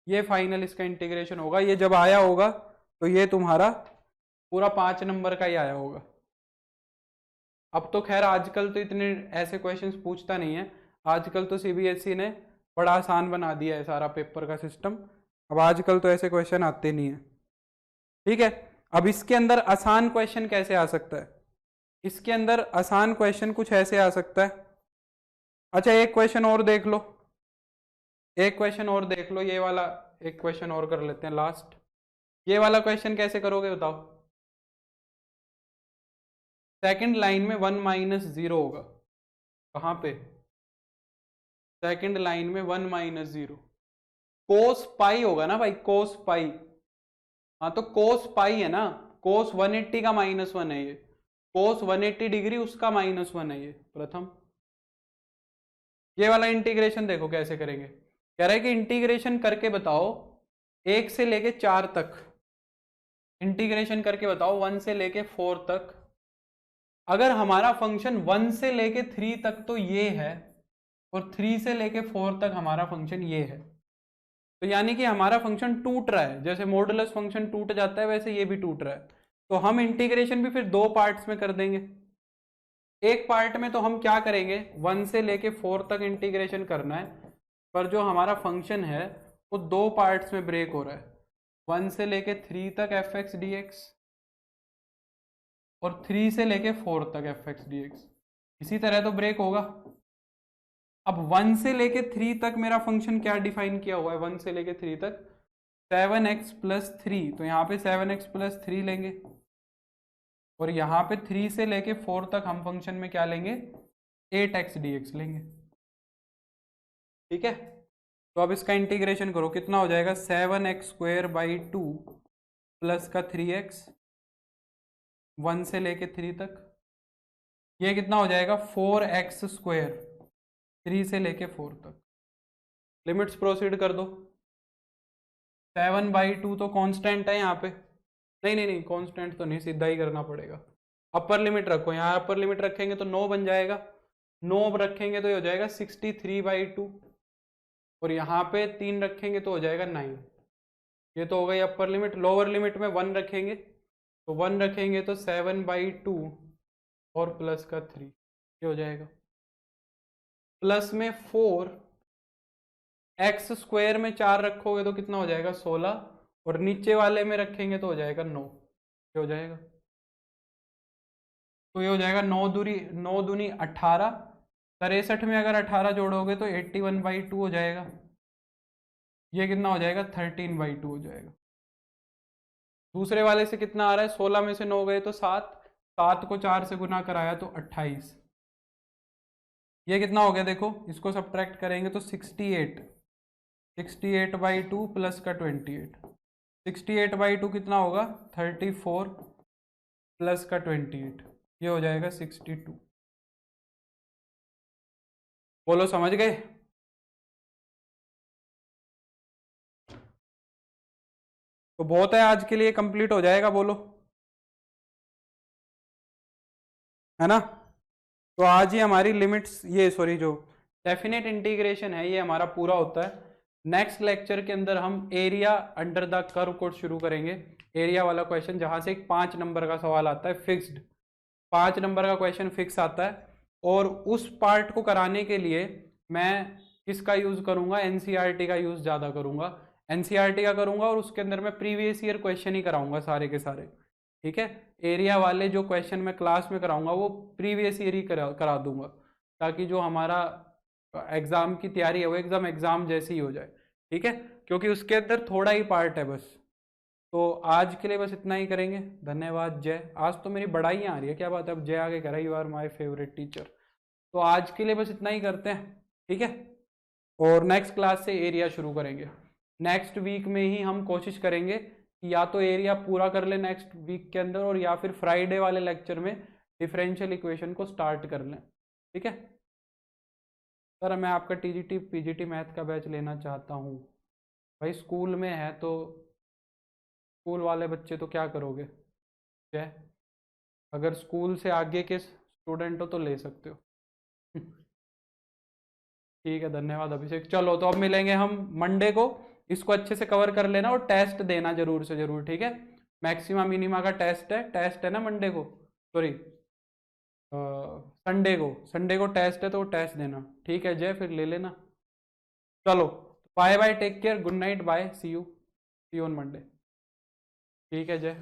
ये फाइनल इसका इंटीग्रेशन होगा। ये जब आया होगा तो ये तुम्हारा पूरा 5 नंबर का ही आया होगा। अब तो खैर आजकल तो इतने ऐसे क्वेश्चंस पूछता नहीं है, आजकल तो सीबीएसई ने बड़ा आसान बना दिया है सारा पेपर का सिस्टम। अब आजकल तो ऐसे क्वेश्चन आते नहीं है। ठीक है, अब इसके अंदर आसान क्वेश्चन कैसे आ सकता है, इसके अंदर आसान क्वेश्चन कुछ ऐसे आ सकता है। अच्छा एक क्वेश्चन और देख लो, एक क्वेश्चन और देख लो, ये वाला एक क्वेश्चन और कर लेते हैं लास्ट। ये वाला क्वेश्चन कैसे करोगे बताओ। सेकंड लाइन में 1 - 0 होगा, कहाँ पे, सेकंड लाइन में 1 - 0 कोस पाई होगा ना भाई, कोस पाई। हाँ तो कोस पाई है ना, कोस 180 का -1 है ये, कोस 180 डिग्री उसका -1 है ये प्रथम। ये वाला इंटीग्रेशन देखो कैसे करेंगे, कह रहा है कि इंटीग्रेशन करके बताओ 1 से लेके 4 तक, इंटीग्रेशन करके बताओ 1 से लेके 4 तक। अगर हमारा फंक्शन 1 से लेके 3 तक तो ये है, और 3 से लेके 4 तक हमारा फंक्शन ये है, तो यानी कि हमारा फंक्शन टूट रहा है। जैसे मॉडुलस फंक्शन टूट जाता है वैसे ये भी टूट रहा है। तो हम इंटीग्रेशन भी फिर 2 पार्ट्स में कर देंगे। एक पार्ट में तो हम क्या करेंगे, 1 से लेके 4 तक इंटीग्रेशन करना है, पर जो हमारा फंक्शन है वो 2 पार्ट्स में ब्रेक हो रहा है, 1 से लेके 3 तक एफ एक्स डी एक्स, और 3 से लेके 4 तक एफ एक्स डी एक्स। इसी तरह तो ब्रेक होगा। अब 1 से लेके 3 तक मेरा फंक्शन क्या डिफाइन किया हुआ है, 1 से लेके 3 तक 7x+3, तो यहाँ पे 7x+3 लेंगे, और यहाँ पे 3 से लेके 4 तक हम फंक्शन में क्या लेंगे, 8x dx लेंगे। ठीक है, तो अब इसका इंटीग्रेशन करो, कितना हो जाएगा, 7x² 2 प्लस का 3x 1 से लेके 3 तक, ये कितना हो जाएगा 4x² 3 से लेके 4 तक। लिमिट्स प्रोसीड कर दो। 7/2 तो कांस्टेंट है यहाँ पे, नहीं नहीं नहीं कांस्टेंट तो नहीं, सीधा ही करना पड़ेगा। अपर लिमिट रखो, यहाँ अपर लिमिट रखेंगे तो 9 बन जाएगा, 9 रखेंगे तो ये हो जाएगा 63/2, और यहाँ पे 3 रखेंगे तो हो जाएगा 9। ये तो हो गई अपर लिमिट। लोअर लिमिट में 1 रखेंगे, तो 1 रखेंगे तो 7/2 और प्लस का 3, ये हो जाएगा। प्लस में 4, x² में 4 रखोगे तो कितना हो जाएगा 16, और नीचे वाले में रखेंगे तो हो जाएगा 9, ये हो जाएगा। तो ये हो जाएगा 9 दूनी 18, 63 में अगर 18 जोड़ोगे तो 81/2 हो जाएगा। ये कितना हो जाएगा 13/2 हो जाएगा। दूसरे वाले से कितना आ रहा है, 16 में से 9 गए तो 7, 7 को 4 से गुना कराया तो 28। ये कितना हो गया देखो, इसको सब्ट्रैक्ट करेंगे तो 68, 68/2 प्लस का 28, 68/2 कितना होगा 34 प्लस का 28, ये हो जाएगा 62। बोलो समझ गए। तो बहुत है आज के लिए, कंप्लीट हो जाएगा, बोलो है ना। तो आज ही हमारी लिमिट्स, ये सॉरी जो डेफिनेट इंटीग्रेशन है ये हमारा पूरा होता है। नेक्स्ट लेक्चर के अंदर हम एरिया अंडर द कर्व को शुरू करेंगे, एरिया वाला क्वेश्चन, जहां से एक 5 नंबर का सवाल आता है फिक्स्ड, 5 नंबर का क्वेश्चन फिक्स आता है। और उस पार्ट को कराने के लिए मैं किसका यूज करूंगा, एनसीईआरटी का यूज ज्यादा करूंगा, एनसीईआरटी का करूंगा, और उसके अंदर मैं प्रीवियस ईयर क्वेश्चन ही कराऊंगा सारे के सारे। ठीक है, एरिया वाले जो क्वेश्चन मैं क्लास में कराऊंगा वो प्रीवियस ईयर ही करा दूंगा, ताकि जो हमारा एग्जाम की तैयारी है वो एग्जाम जैसी ही हो जाए। ठीक है, क्योंकि उसके अंदर थोड़ा ही पार्ट है बस। तो आज के लिए बस इतना ही करेंगे। धन्यवाद। जय, आज तो मेरी बड़ाई आ रही है, क्या बात है, अब जय आगे कह रहा है you are my favourite teacher. तो आज के लिए बस इतना ही करते हैं, ठीक है, और नेक्स्ट क्लास से एरिया शुरू करेंगे। नेक्स्ट वीक में ही हम कोशिश करेंगे कि या तो एरिया पूरा कर ले नेक्स्ट वीक के अंदर, और या फिर फ्राइडे वाले लेक्चर में डिफरेंशियल इक्वेशन को स्टार्ट कर लें। ठीक है सर, मैं आपका टीजीटी पीजीटी मैथ का बैच लेना चाहता हूँ। भाई स्कूल में है तो स्कूल वाले बच्चे तो क्या करोगे, जय, अगर स्कूल से आगे के स्टूडेंट हो तो ले सकते हो। ठीक है, धन्यवाद अभिषेक। चलो तो अब मिलेंगे हम मंडे को। इसको अच्छे से कवर कर लेना और टेस्ट देना जरूर से जरूर, ठीक है। मैक्सिमा मिनिमा का टेस्ट है ना मंडे को, सॉरी संडे को टेस्ट है, तो टेस्ट देना, ठीक है जय, फिर ले लेना। चलो, bye bye, take care, good night, bye, see you on Monday. ठीक है जय।